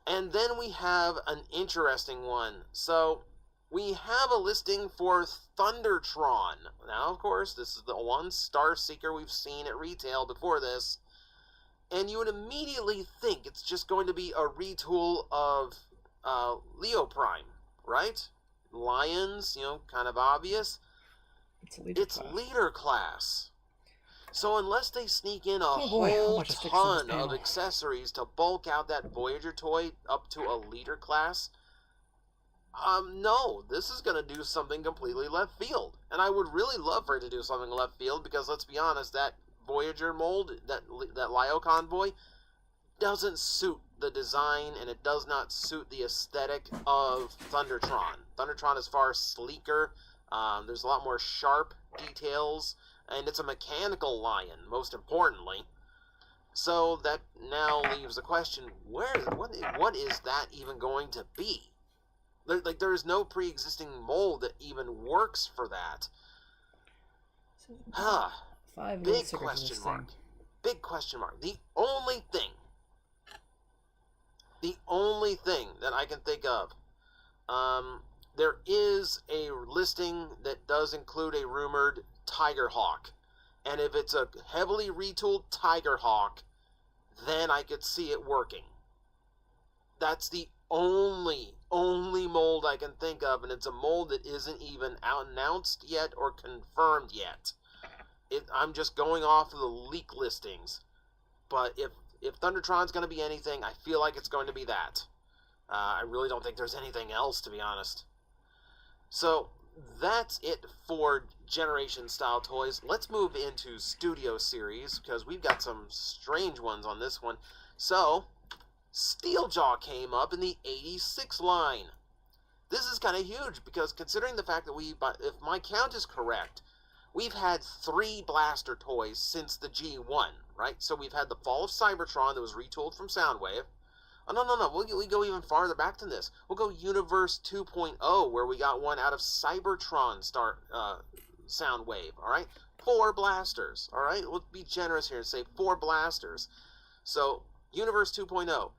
And then we have an interesting one. So, we have a listing for Thundertron. Now, of course, this is the one Star Seeker we've seen at retail before this. And you would immediately think it's just going to be a retool of Leo Prime, right? Lions, you know, kind of obvious. It's leader class. So unless they sneak in a whole ton of accessories to bulk out that Voyager toy up to a leader class, no, this is going to do something completely left field. And I would really love for it to do something left field, because let's be honest, that Voyager mold, that Lio convoy, doesn't suit the design, and it does not suit the aesthetic of Thundertron. Thundertron is far sleeker. There's a lot more sharp details, and it's a mechanical lion, most importantly. So that now leaves the question: what is that even going to be? There is no pre-existing mold that even works for that. Big question mark. Big question mark. The only thing that I can think of, there is a listing that does include a rumored Tiger Hawk. And if it's a heavily retooled Tiger Hawk, then I could see it working. That's the only mold I can think of, and it's a mold that isn't even announced yet or confirmed yet. I'm just going off of the leak listings. But if Thundertron's going to be anything, I feel like it's going to be that. I really don't think there's anything else, to be honest. So that's it for Generation style toys. Let's move into Studio Series, because we've got some strange ones on this one. So Steeljaw came up in the 86 line. This is kind of huge, because considering the fact that if my count is correct, we've had 3 blaster toys since the G1, right? So we've had the Fall of Cybertron that was retooled from Soundwave. Oh, no. We go even farther back than this. We'll go Universe 2.0, where we got one out of Cybertron Soundwave, all right? 4 blasters, all right? We'll be generous here and say 4 blasters. So, Universe 2.0,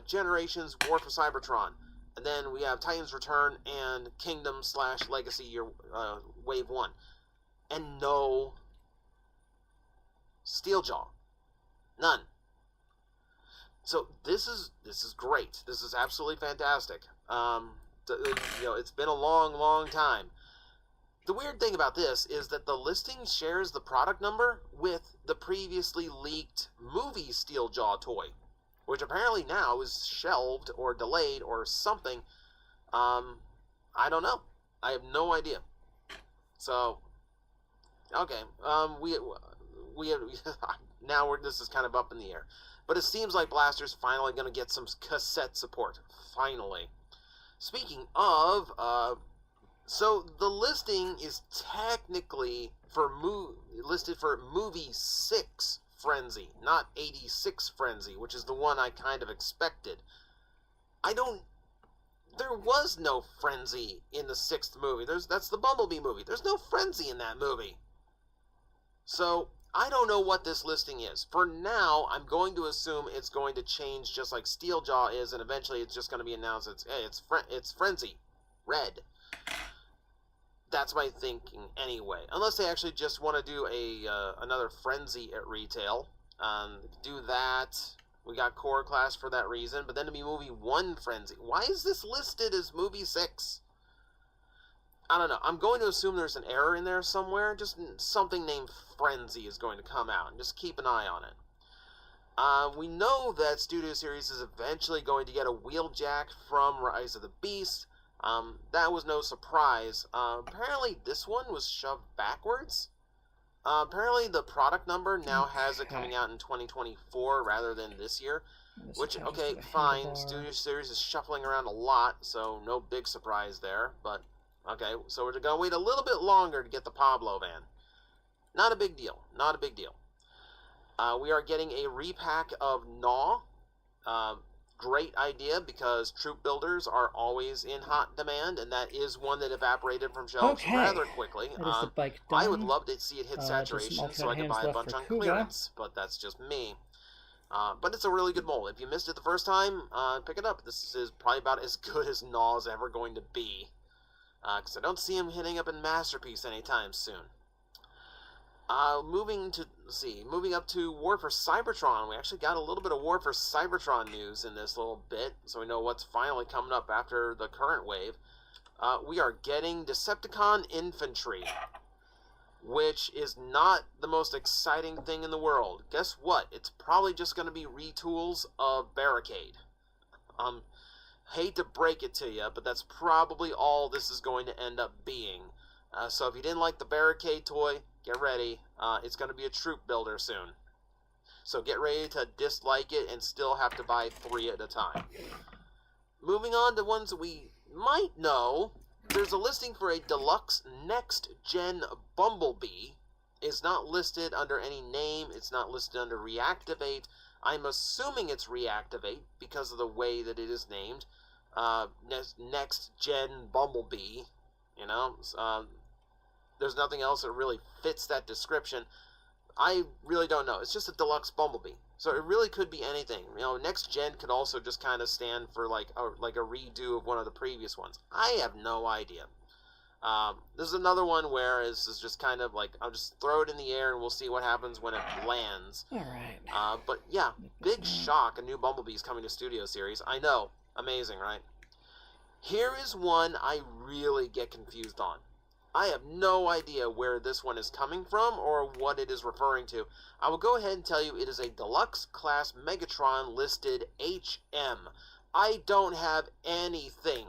Generations, War for Cybertron. And then we have Titan's Return and Kingdom/Legacy Wave 1. And no Steeljaw. None. So this is great. This is absolutely fantastic. It's been a long time. The weird thing about this is that the listing shares the product number with the previously leaked movie Steeljaw toy, which apparently now is shelved or delayed or something. I don't know. I have no idea. So, okay. Now this is kind of up in the air. But it seems like Blaster's finally going to get some cassette support. Finally. Speaking of, so the listing is technically listed for Movie 6 Frenzy, not 86 Frenzy, which is the one I kind of expected. There was no Frenzy in the 6th movie. That's the Bumblebee movie. There's no Frenzy in that movie. So I don't know what this listing is. For now, I'm going to assume it's going to change just like Steeljaw is, and eventually it's just going to be announced it's Frenzy Red. That's my thinking anyway. Unless they actually just want to do another Frenzy at retail. Do that. We got Core Class for that reason. But then to be Movie 1 Frenzy. Why is this listed as Movie 6? I don't know. I'm going to assume there's an error in there somewhere. Just something named Frenzy is going to come out. Just keep an eye on it. We know that Studio Series is eventually going to get a Wheeljack from Rise of the Beast. That was no surprise. Apparently this one was shoved backwards. Apparently the product number now has it coming out in 2024 rather than this year. Which, okay, fine. Studio Series is shuffling around a lot, so no big surprise there. But okay, so we're going to wait a little bit longer to get the Pablo van. Not a big deal. Not a big deal. We are getting a repack of Gnaw. Great idea, because troop builders are always in hot demand, and that is one that evaporated from shelves rather quickly. I would love to see it hit saturation so I could buy a bunch on clearance, but that's just me. But it's a really good mold. If you missed it the first time, pick it up. This is probably about as good as Gnaw is ever going to be. Because I don't see him hitting up in Masterpiece anytime soon. Moving up to War for Cybertron. We actually got a little bit of War for Cybertron news in this little bit, so we know what's finally coming up after the current wave. We are getting Decepticon Infantry, which is not the most exciting thing in the world. Guess what? It's probably just going to be retools of Barricade. Hate to break it to you, but that's probably all this is going to end up being. So if you didn't like the Barricade toy, get ready. It's going to be a troop builder soon. So get ready to dislike it and still have to buy 3 at a time. Moving on to ones that we might know. There's a listing for a deluxe next gen Bumblebee. It's not listed under any name. It's not listed under Reactivate. I'm assuming it's Reactivate because of the way that it is named. Next gen Bumblebee. You know, there's nothing else that really fits that description. I really don't know. It's just a deluxe Bumblebee. So it really could be anything. You know, next gen could also just kind of stand for like a redo of one of the previous ones. I have no idea. This is another one where it's just kind of like, I'll just throw it in the air and we'll see what happens when it lands. Alright. But yeah, big shock, a new Bumblebee's coming to Studio Series. I know, amazing, right? Here is one I really get confused on. I have no idea where this one is coming from or what it is referring to. I will go ahead and tell you it is a deluxe class Megatron listed HM. I don't have anything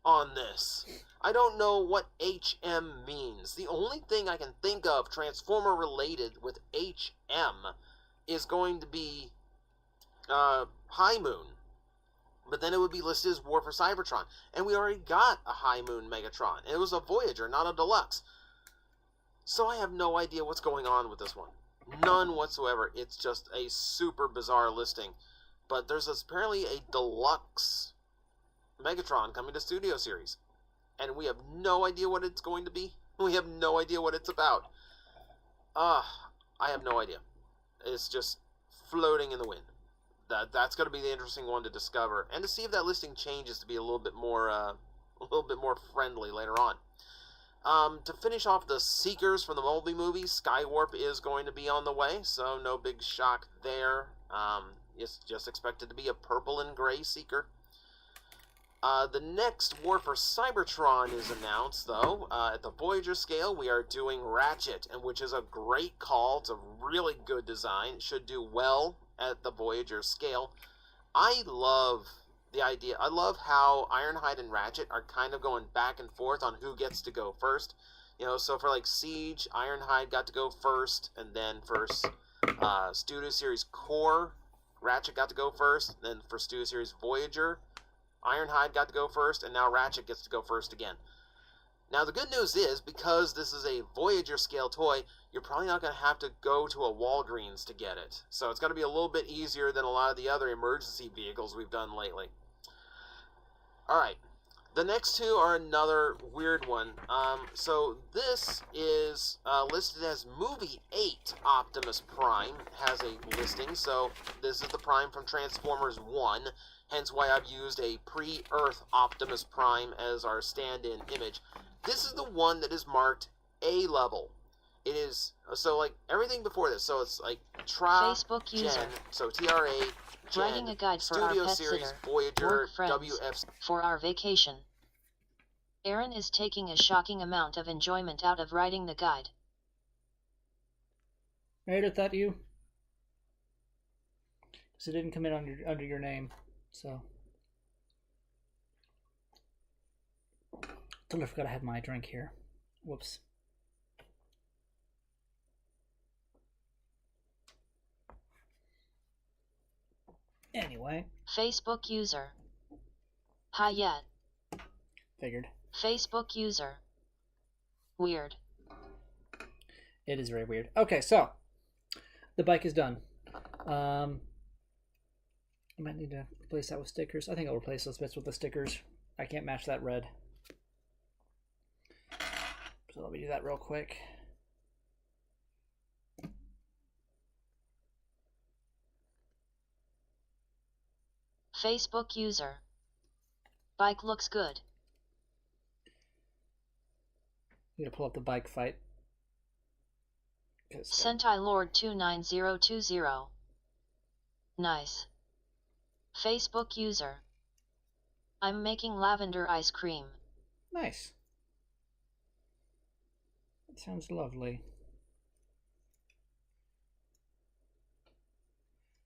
on this. I don't know what HM means. The only thing I can think of Transformer related with HM is going to be High Moon. But then it would be listed as War for Cybertron. And we already got a High Moon Megatron. And it was a Voyager, not a Deluxe. So I have no idea what's going on with this one. None whatsoever. It's just a super bizarre listing. But there's apparently a Deluxe Megatron coming to Studio Series. And we have no idea what it's going to be. We have no idea what it's about. I have no idea. It's just floating in the wind. That's going to be the interesting one to discover, and to see if that listing changes to be a little bit more friendly later on. To finish off the Seekers from the Bumblebee movie, Skywarp is going to be on the way, so no big shock there. It's just expected to be a purple and gray Seeker. The next War for Cybertron is announced, though. At the Voyager scale, we are doing Ratchet, and which is a great call. It's a really good design. It should do well at the Voyager scale. I love the idea. I love how Ironhide and Ratchet are kind of going back and forth on who gets to go first. You know, so for like Siege, Ironhide got to go first, and then for Studio Series Core, Ratchet got to go first. Then for Studio Series Voyager, Ironhide got to go first, and now Ratchet gets to go first again. Now, the good news is, because this is a Voyager scale toy, you're probably not going to have to go to a Walgreens to get it. So it's going to be a little bit easier than a lot of the other emergency vehicles we've done lately. Alright, the next two are another weird one. So this is listed as Movie 8 Optimus Prime, has a listing. So this is the Prime from Transformers 1. Hence why I've used a pre-Earth Optimus Prime as our stand-in image. This is the one that is marked A level. It is, so like everything before this, so it's like Facebook user. Gen, so TRA, Gen, Writing a guide for Studio our pet Series, sitter, Voyager, work friends, WF. for our vacation. Aaron is taking a shocking amount of enjoyment out of writing the guide. Meredith, that you? Because it didn't come in under your name, so. Totally forgot I had my drink here. Whoops. Anyway. Facebook user. Hi yet. Figured. Facebook user. Weird. It is very weird. Okay, so the bike is done. I might need to replace that with stickers. I think I'll replace those bits with the stickers. I can't match that red. So let me do that real quick. Facebook user. Bike looks good. I'm gonna pull up the bike fight. Sentai Lord 29020. Nice. Facebook user. I'm making lavender ice cream. Nice. That sounds lovely.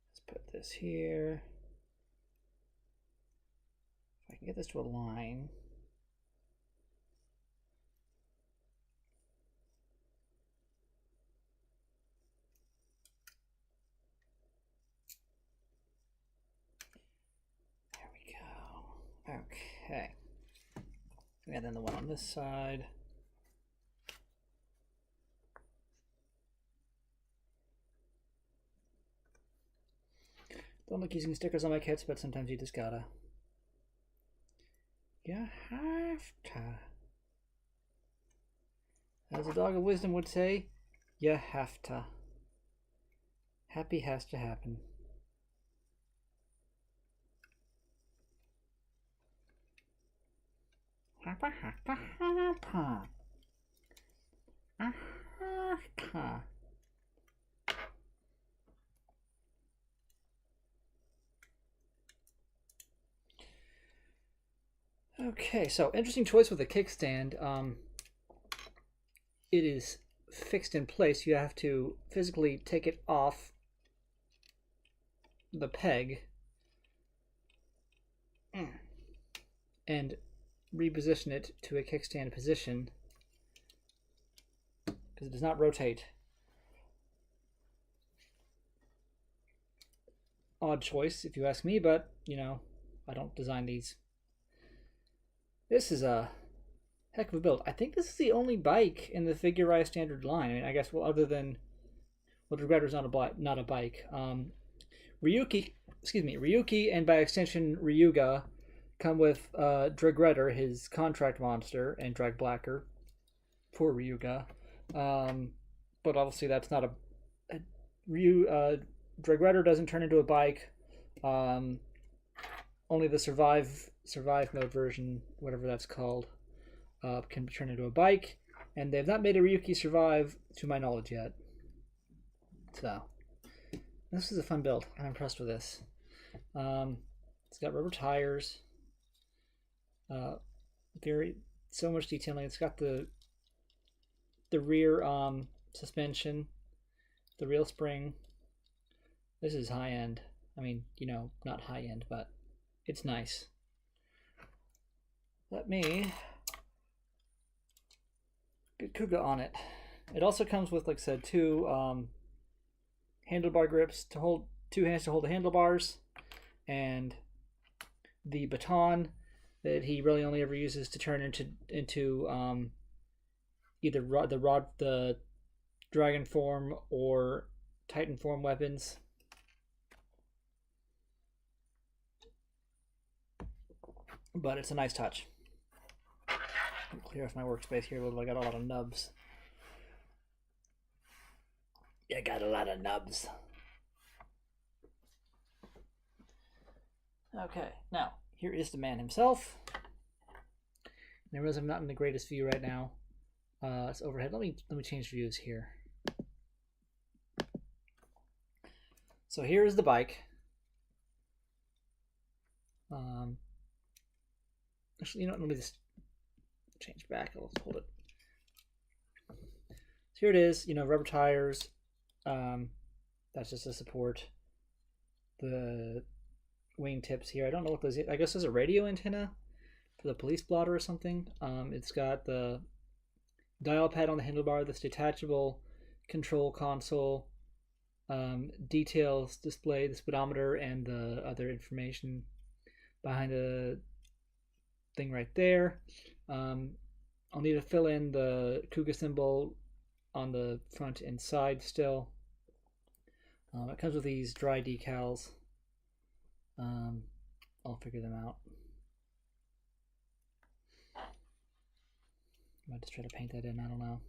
Let's put this here. If I can get this to a line. Okay. And then the one on this side. Don't like using stickers on my kits, but sometimes you just gotta. You have to. As a dog of wisdom would say, you have to. Happy has to happen. Okay, so interesting choice with a kickstand. It is fixed in place. You have to physically take it off the peg and reposition it to a kickstand position because it does not rotate. Odd choice, if you ask me, but you know, I don't design these. This is a heck of a build. I think this is the only bike in the Figure Rise standard line. I mean, I guess, well, other than, well, Regretter's not a bike. Ryuki, and by extension Ryuga, come with Dragretter, his contract monster, and Drag Blacker. Poor Ryuga. But obviously that's not Dragretter doesn't turn into a bike. Only the survive mode version, whatever that's called, can be turned into a bike, and they've not made a Ryuki survive to my knowledge yet. So this is a fun build. I'm impressed with this. It's got rubber tires. So much detailing. It's got the rear suspension, the real spring. This is high end. I mean, you know, not high end, but it's nice. Let me get Kuuga on it. It also comes with, like I said, two handlebar grips to hold, two hands to hold the handlebars, and the baton that he really only ever uses to turn into either the dragon form or titan form weapons. But it's a nice touch. Clear off my workspace here a little. I got a lot of nubs. Yeah, got a lot of nubs. Okay, now here is the man himself. And I realize I'm not in the greatest view right now. It's overhead. Let me change views here. So here is the bike. Actually, you know what? Let me just change back. I'll hold it. So here it is. You know, rubber tires. That's just a support. The wing tips here. I don't know what those. I guess there's a radio antenna for the police blotter or something. It's got the dial pad on the handlebar. This detachable control console. Details display, the speedometer and the other information behind the thing right there. I'll need to fill in the Kuuga symbol on the front and side still. It comes with these dry decals. I'll figure them out. I might just try to paint that in, I don't know.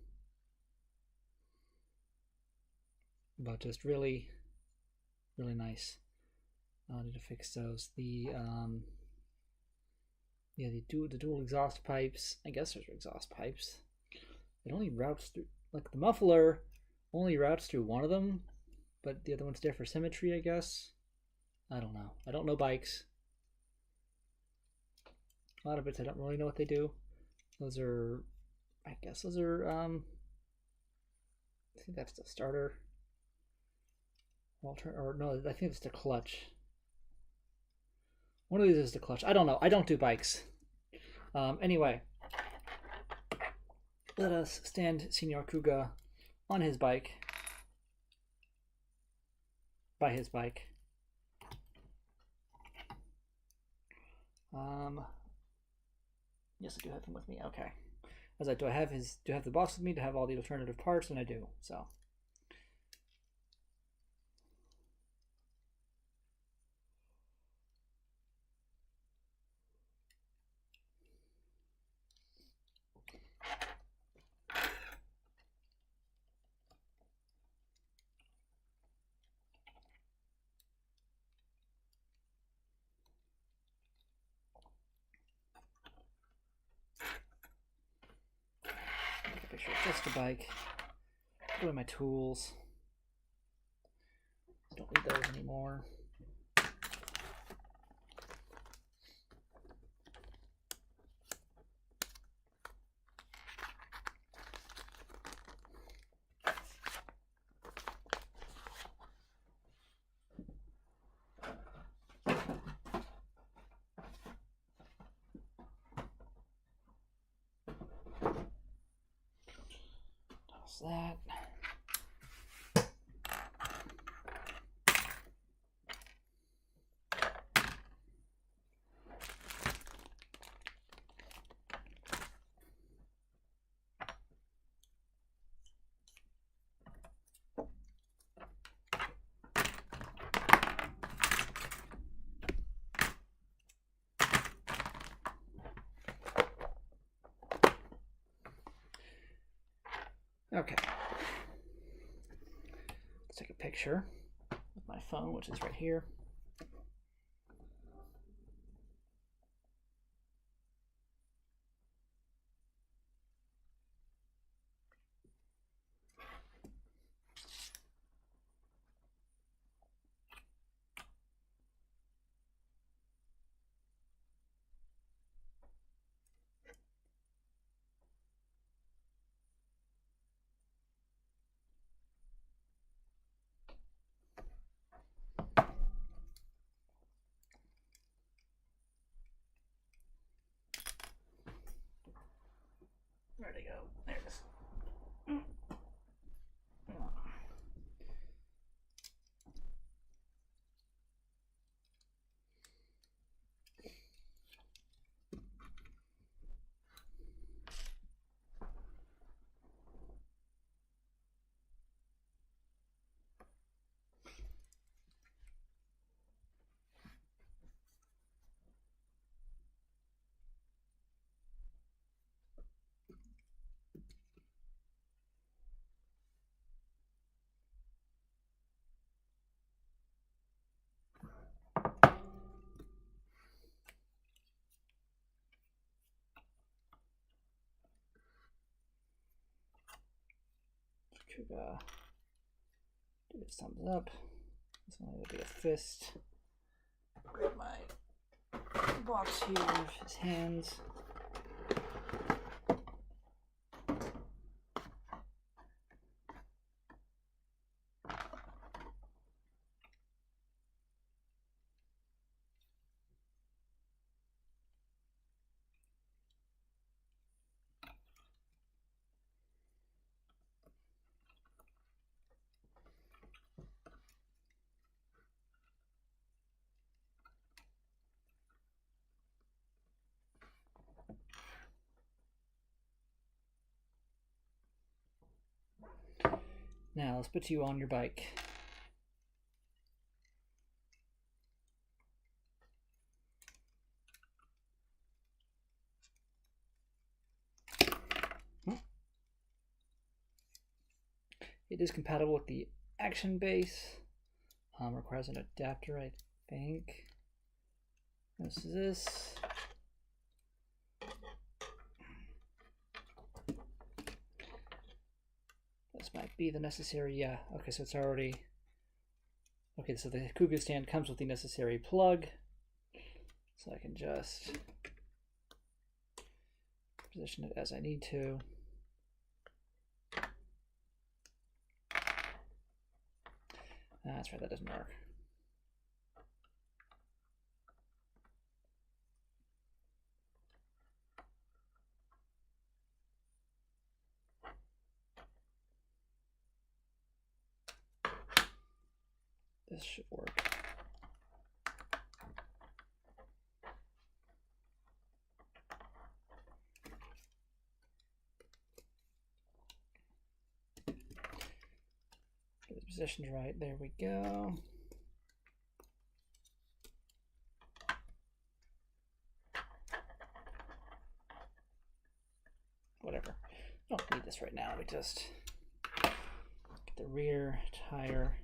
But just really, really nice. I need to fix those. The dual exhaust pipes. I guess there's exhaust pipes. It only routes through, like the muffler only routes through one of them, but the other one's there for symmetry, I guess. I don't know. I don't know bikes. A lot of bits I don't really know what they do. Those are, I guess those are, I think that's the starter. Or no, I think it's the clutch. One of these is the clutch. I don't know. I don't do bikes. Anyway, let us stand Senor Kuuga on his bike. By his bike. Yes, I do have him with me. Okay. Do I have the box with me to have all the alternative parts? And I do. So. That's the bike. What are my tools? Don't need those anymore. How's that? Okay. Let's take a picture with my phone, which is right here. Where'd it go? There it is. Kuuga. Do a thumbs up. This one will be a fist. Grab my box here of his hands. Now let's put you on your bike. It is compatible with the action base. Requires an adapter, I think. This is this. This might be the necessary, yeah. Okay, so it's already... Okay, so the Kuuga stand comes with the necessary plug. So I can just position it as I need to. That's right, that doesn't work. This should work. Get the positions right. There we go. Whatever. Don't need this right now. We just get the rear tire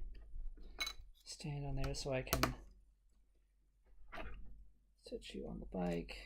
stand on there so I can sit you on the bike.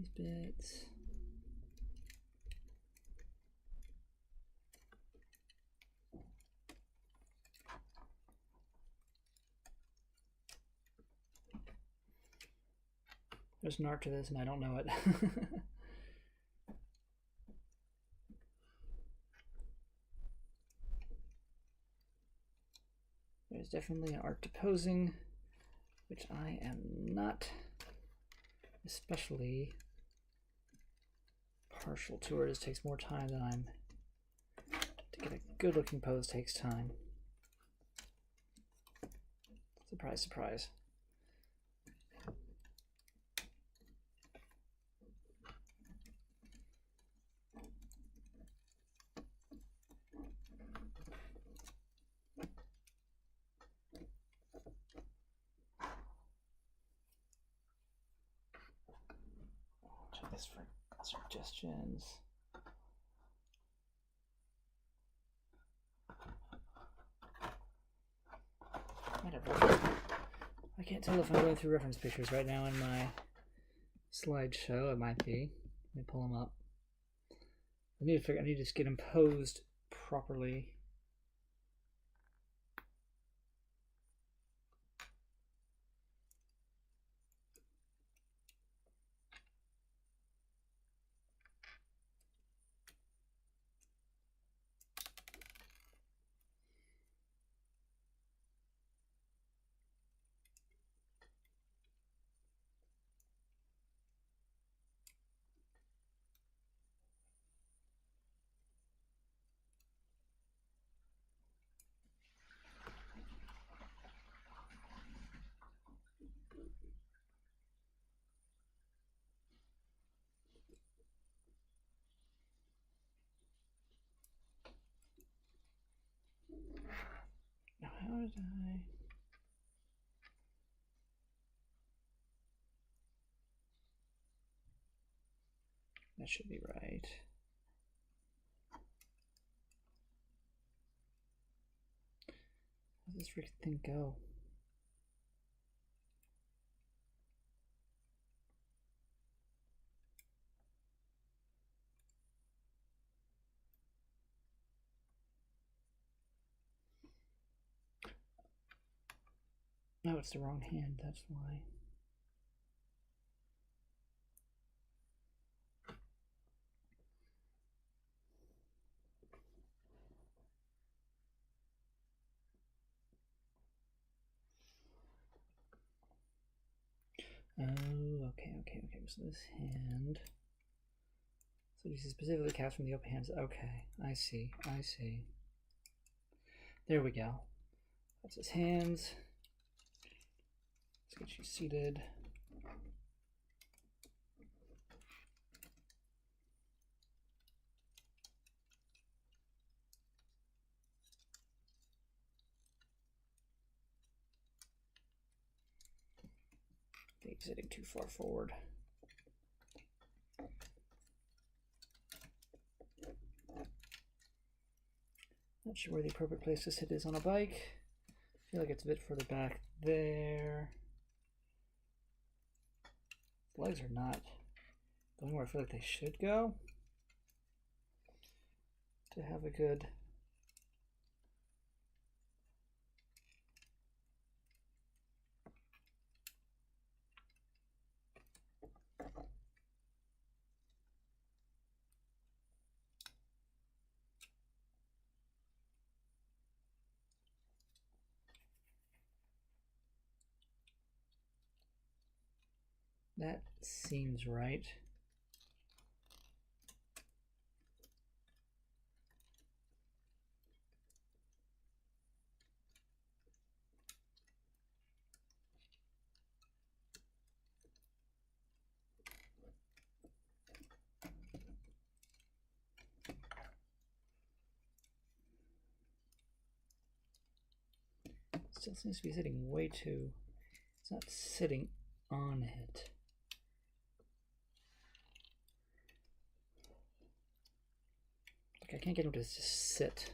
these bits. There's an art to this and I don't know it. There's definitely an art to posing, which I am not especially partial to. It just takes more time than I'm. To get a good looking pose takes time. Surprise, surprise. Check this for suggestions. I can't tell if I'm going through reference pictures right now in my slideshow. It might be. Let me pull them up. I need to just get them posed properly. Now, how did I? That should be right. How does this freaking thing go? No, it's the wrong hand, that's why. Oh, okay. So this hand. So these are specifically cast from the open hands. Okay, I see. There we go. That's his hands. Let's get you seated. I think he's sitting too far forward. Not sure where the appropriate place to sit is on a bike. I feel like it's a bit further back there. The legs are not going where I feel like they should go to have a good that seems right. Still seems to be sitting way too. It's not sitting on it. Like I can't get him to just sit.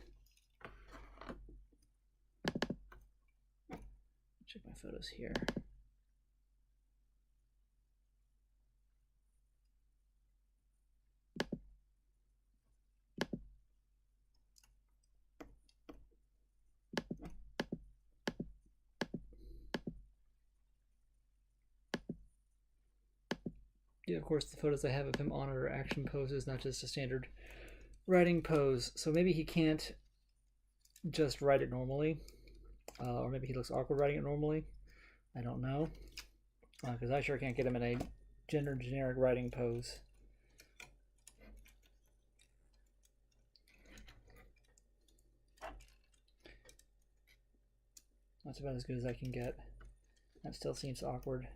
Check my photos here. Yeah, of course, the photos I have of him on are action poses, not just a standard riding pose. So maybe he can't just ride it normally. Or maybe he looks awkward riding it normally. I don't know. Because I sure can't get him in a generic riding pose. That's about as good as I can get. That still seems awkward.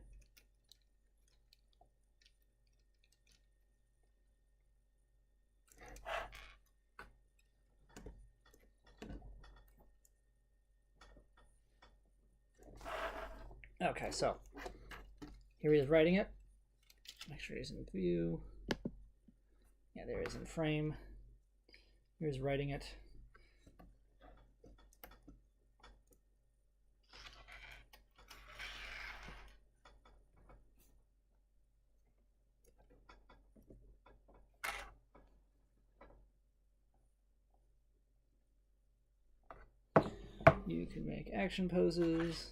Okay, so here he is riding it. Make sure he's in view. Yeah, there he is in frame. Here's riding it. You can make action poses.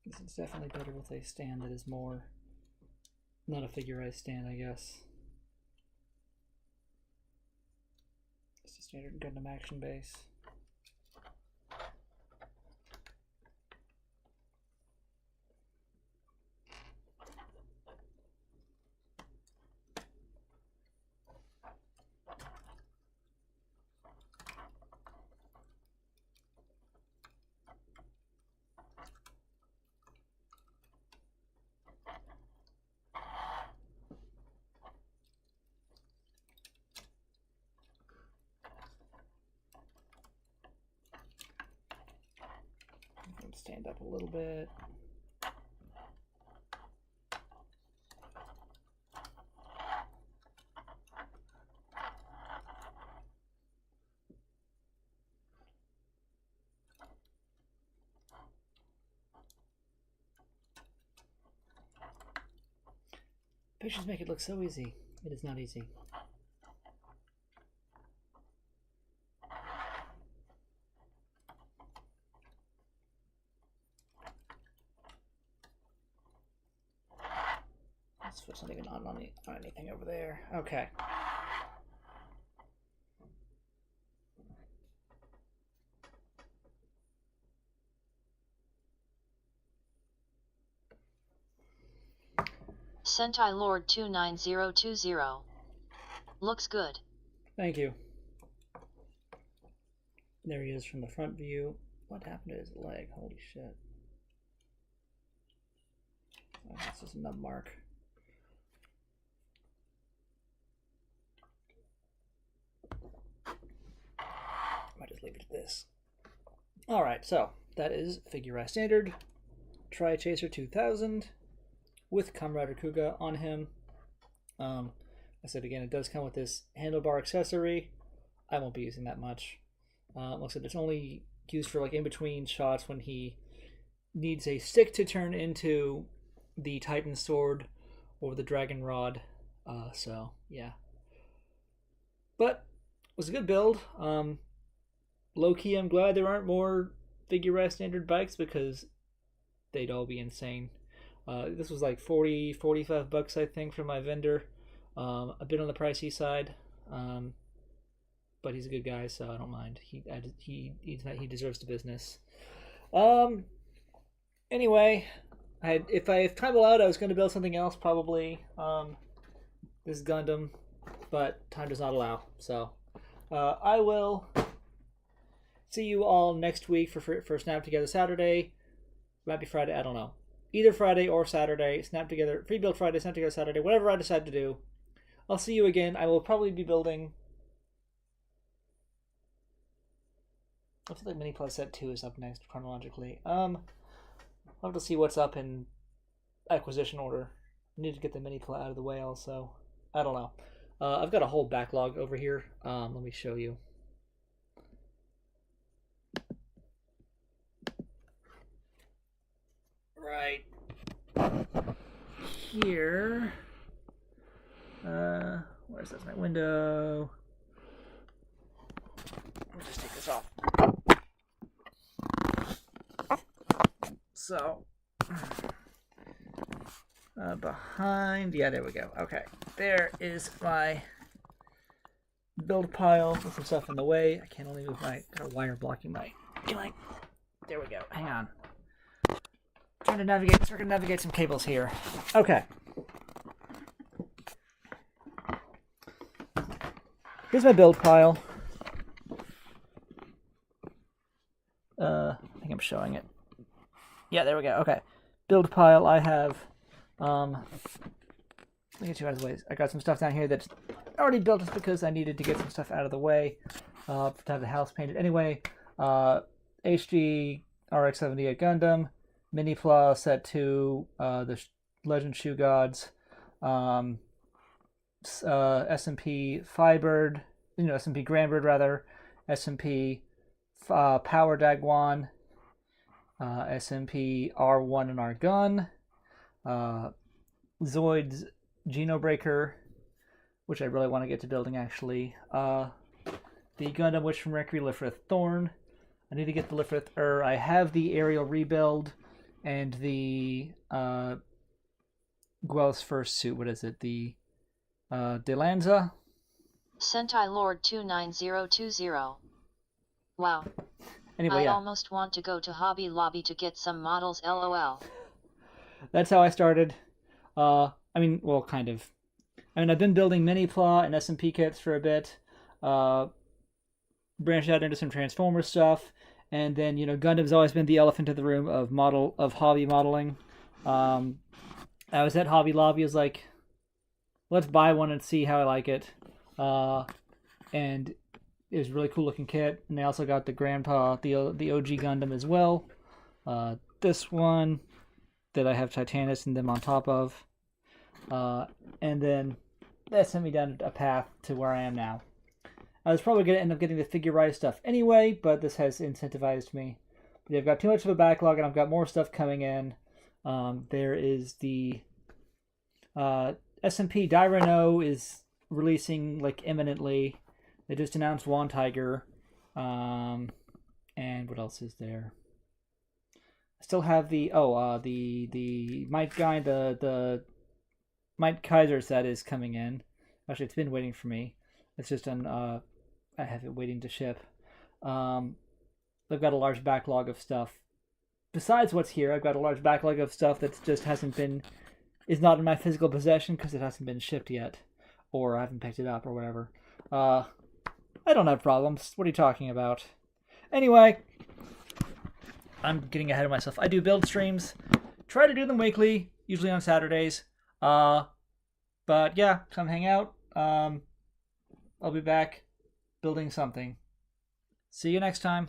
This is definitely better with a stand that is more, not a figurized stand, I guess. Just a standard Gundam action base. Stand up a little bit. Pictures make it look so easy. It is not easy. This foot's not even on anything over there. Okay. Sentai Lord 29020. Looks good. Thank you. There he is from the front view. What happened to his leg? Holy shit. Oh, that's just a nub mark. Might just leave it at this. Alright, so that is figurized standard. Trychaser 2000 with Comrade Kuuga on him. I said again, it does come with this handlebar accessory. I won't be using that much. Like I said, it's only used for like in between shots when he needs a stick to turn into the Titan sword or the Dragon Rod. So yeah, but it was a good build. Low key, I'm glad there aren't more figurized standard bikes because they'd all be insane. This was like 40-45 bucks, I think, from my vendor. A bit on the pricey side, but he's a good guy, so I don't mind. He deserves the business. Anyway, if time allowed, I was going to build something else probably. This Gundam, but time does not allow. So I will see you all next week for Snap Together Saturday. Might be Friday, I don't know. either Friday or Saturday. Snap Together, free build Friday, Snap Together Saturday, whatever I decide to do. I'll see you again. I will probably be building. Looks like Mini Plus Set 2 is up next chronologically. I'll have to see what's up in acquisition order. I need to get the Mini Plus out of the way also. I don't know. I've got a whole backlog over here. Let me show you. Right here. Where's that? My window. We'll just take this off. So, behind, yeah, there we go. Okay, there is my build pile with some stuff in the way. I can't only move my, got a wire blocking my viewing. There we go. Hang on. Trying to navigate, so we're gonna navigate some cables here. Okay. Here's my build pile. I think I'm showing it. Yeah, there we go. Okay. Build pile. I have, let me get you out of the way. I got some stuff down here that's already built just because I needed to get some stuff out of the way to have the house painted anyway. HG RX-78 Gundam, Mini Plus Set 2, the Legend Shoe Gods, SMP Firebird, SMP Grandbird rather, SMP Power Dagwan, SMP R1 and R Gun, Zoid's Genobreaker, which I really want to get to building actually, the Gundam Witch from Mercury Lifrith Thorn. I need to get the Lifrith I have the aerial rebuild and the Guel's first suit. What is it? The Delanza? Sentai Lord 29020. Wow. Anyway, I yeah. almost want to go to Hobby Lobby to get some models, lol. That's how I started. I mean, well, kind of. I mean, I've been building Mini-Pla and SMP kits for a bit. Branched out into some Transformer stuff. And then, Gundam's always been the elephant in the room of hobby modeling. I was at Hobby Lobby. I was like, let's buy one and see how I like it. And it was a really cool looking kit. And they also got the Grandpa, the OG Gundam as well. This one that I have Titanus and them on top of. And then that sent me down a path to where I am now. I was probably going to end up getting the Figure-Rise stuff anyway, but this has incentivized me. But I've got too much of a backlog, and I've got more stuff coming in. There is the SMP Dairono is releasing like imminently. They just announced Wan Tiger. And what else is there? I still have the Mike guy, the Mike Kaiser set is coming in. Actually, it's been waiting for me. It's just on I have it waiting to ship. I've got a large backlog of stuff. Besides what's here, I've got a large backlog of stuff that just is not in my physical possession because it hasn't been shipped yet, or I haven't picked it up or whatever. I don't have problems. What are you talking about? Anyway, I'm getting ahead of myself. I do build streams. Try to do them weekly, usually on Saturdays. But yeah, come hang out. I'll be back building something. See you next time.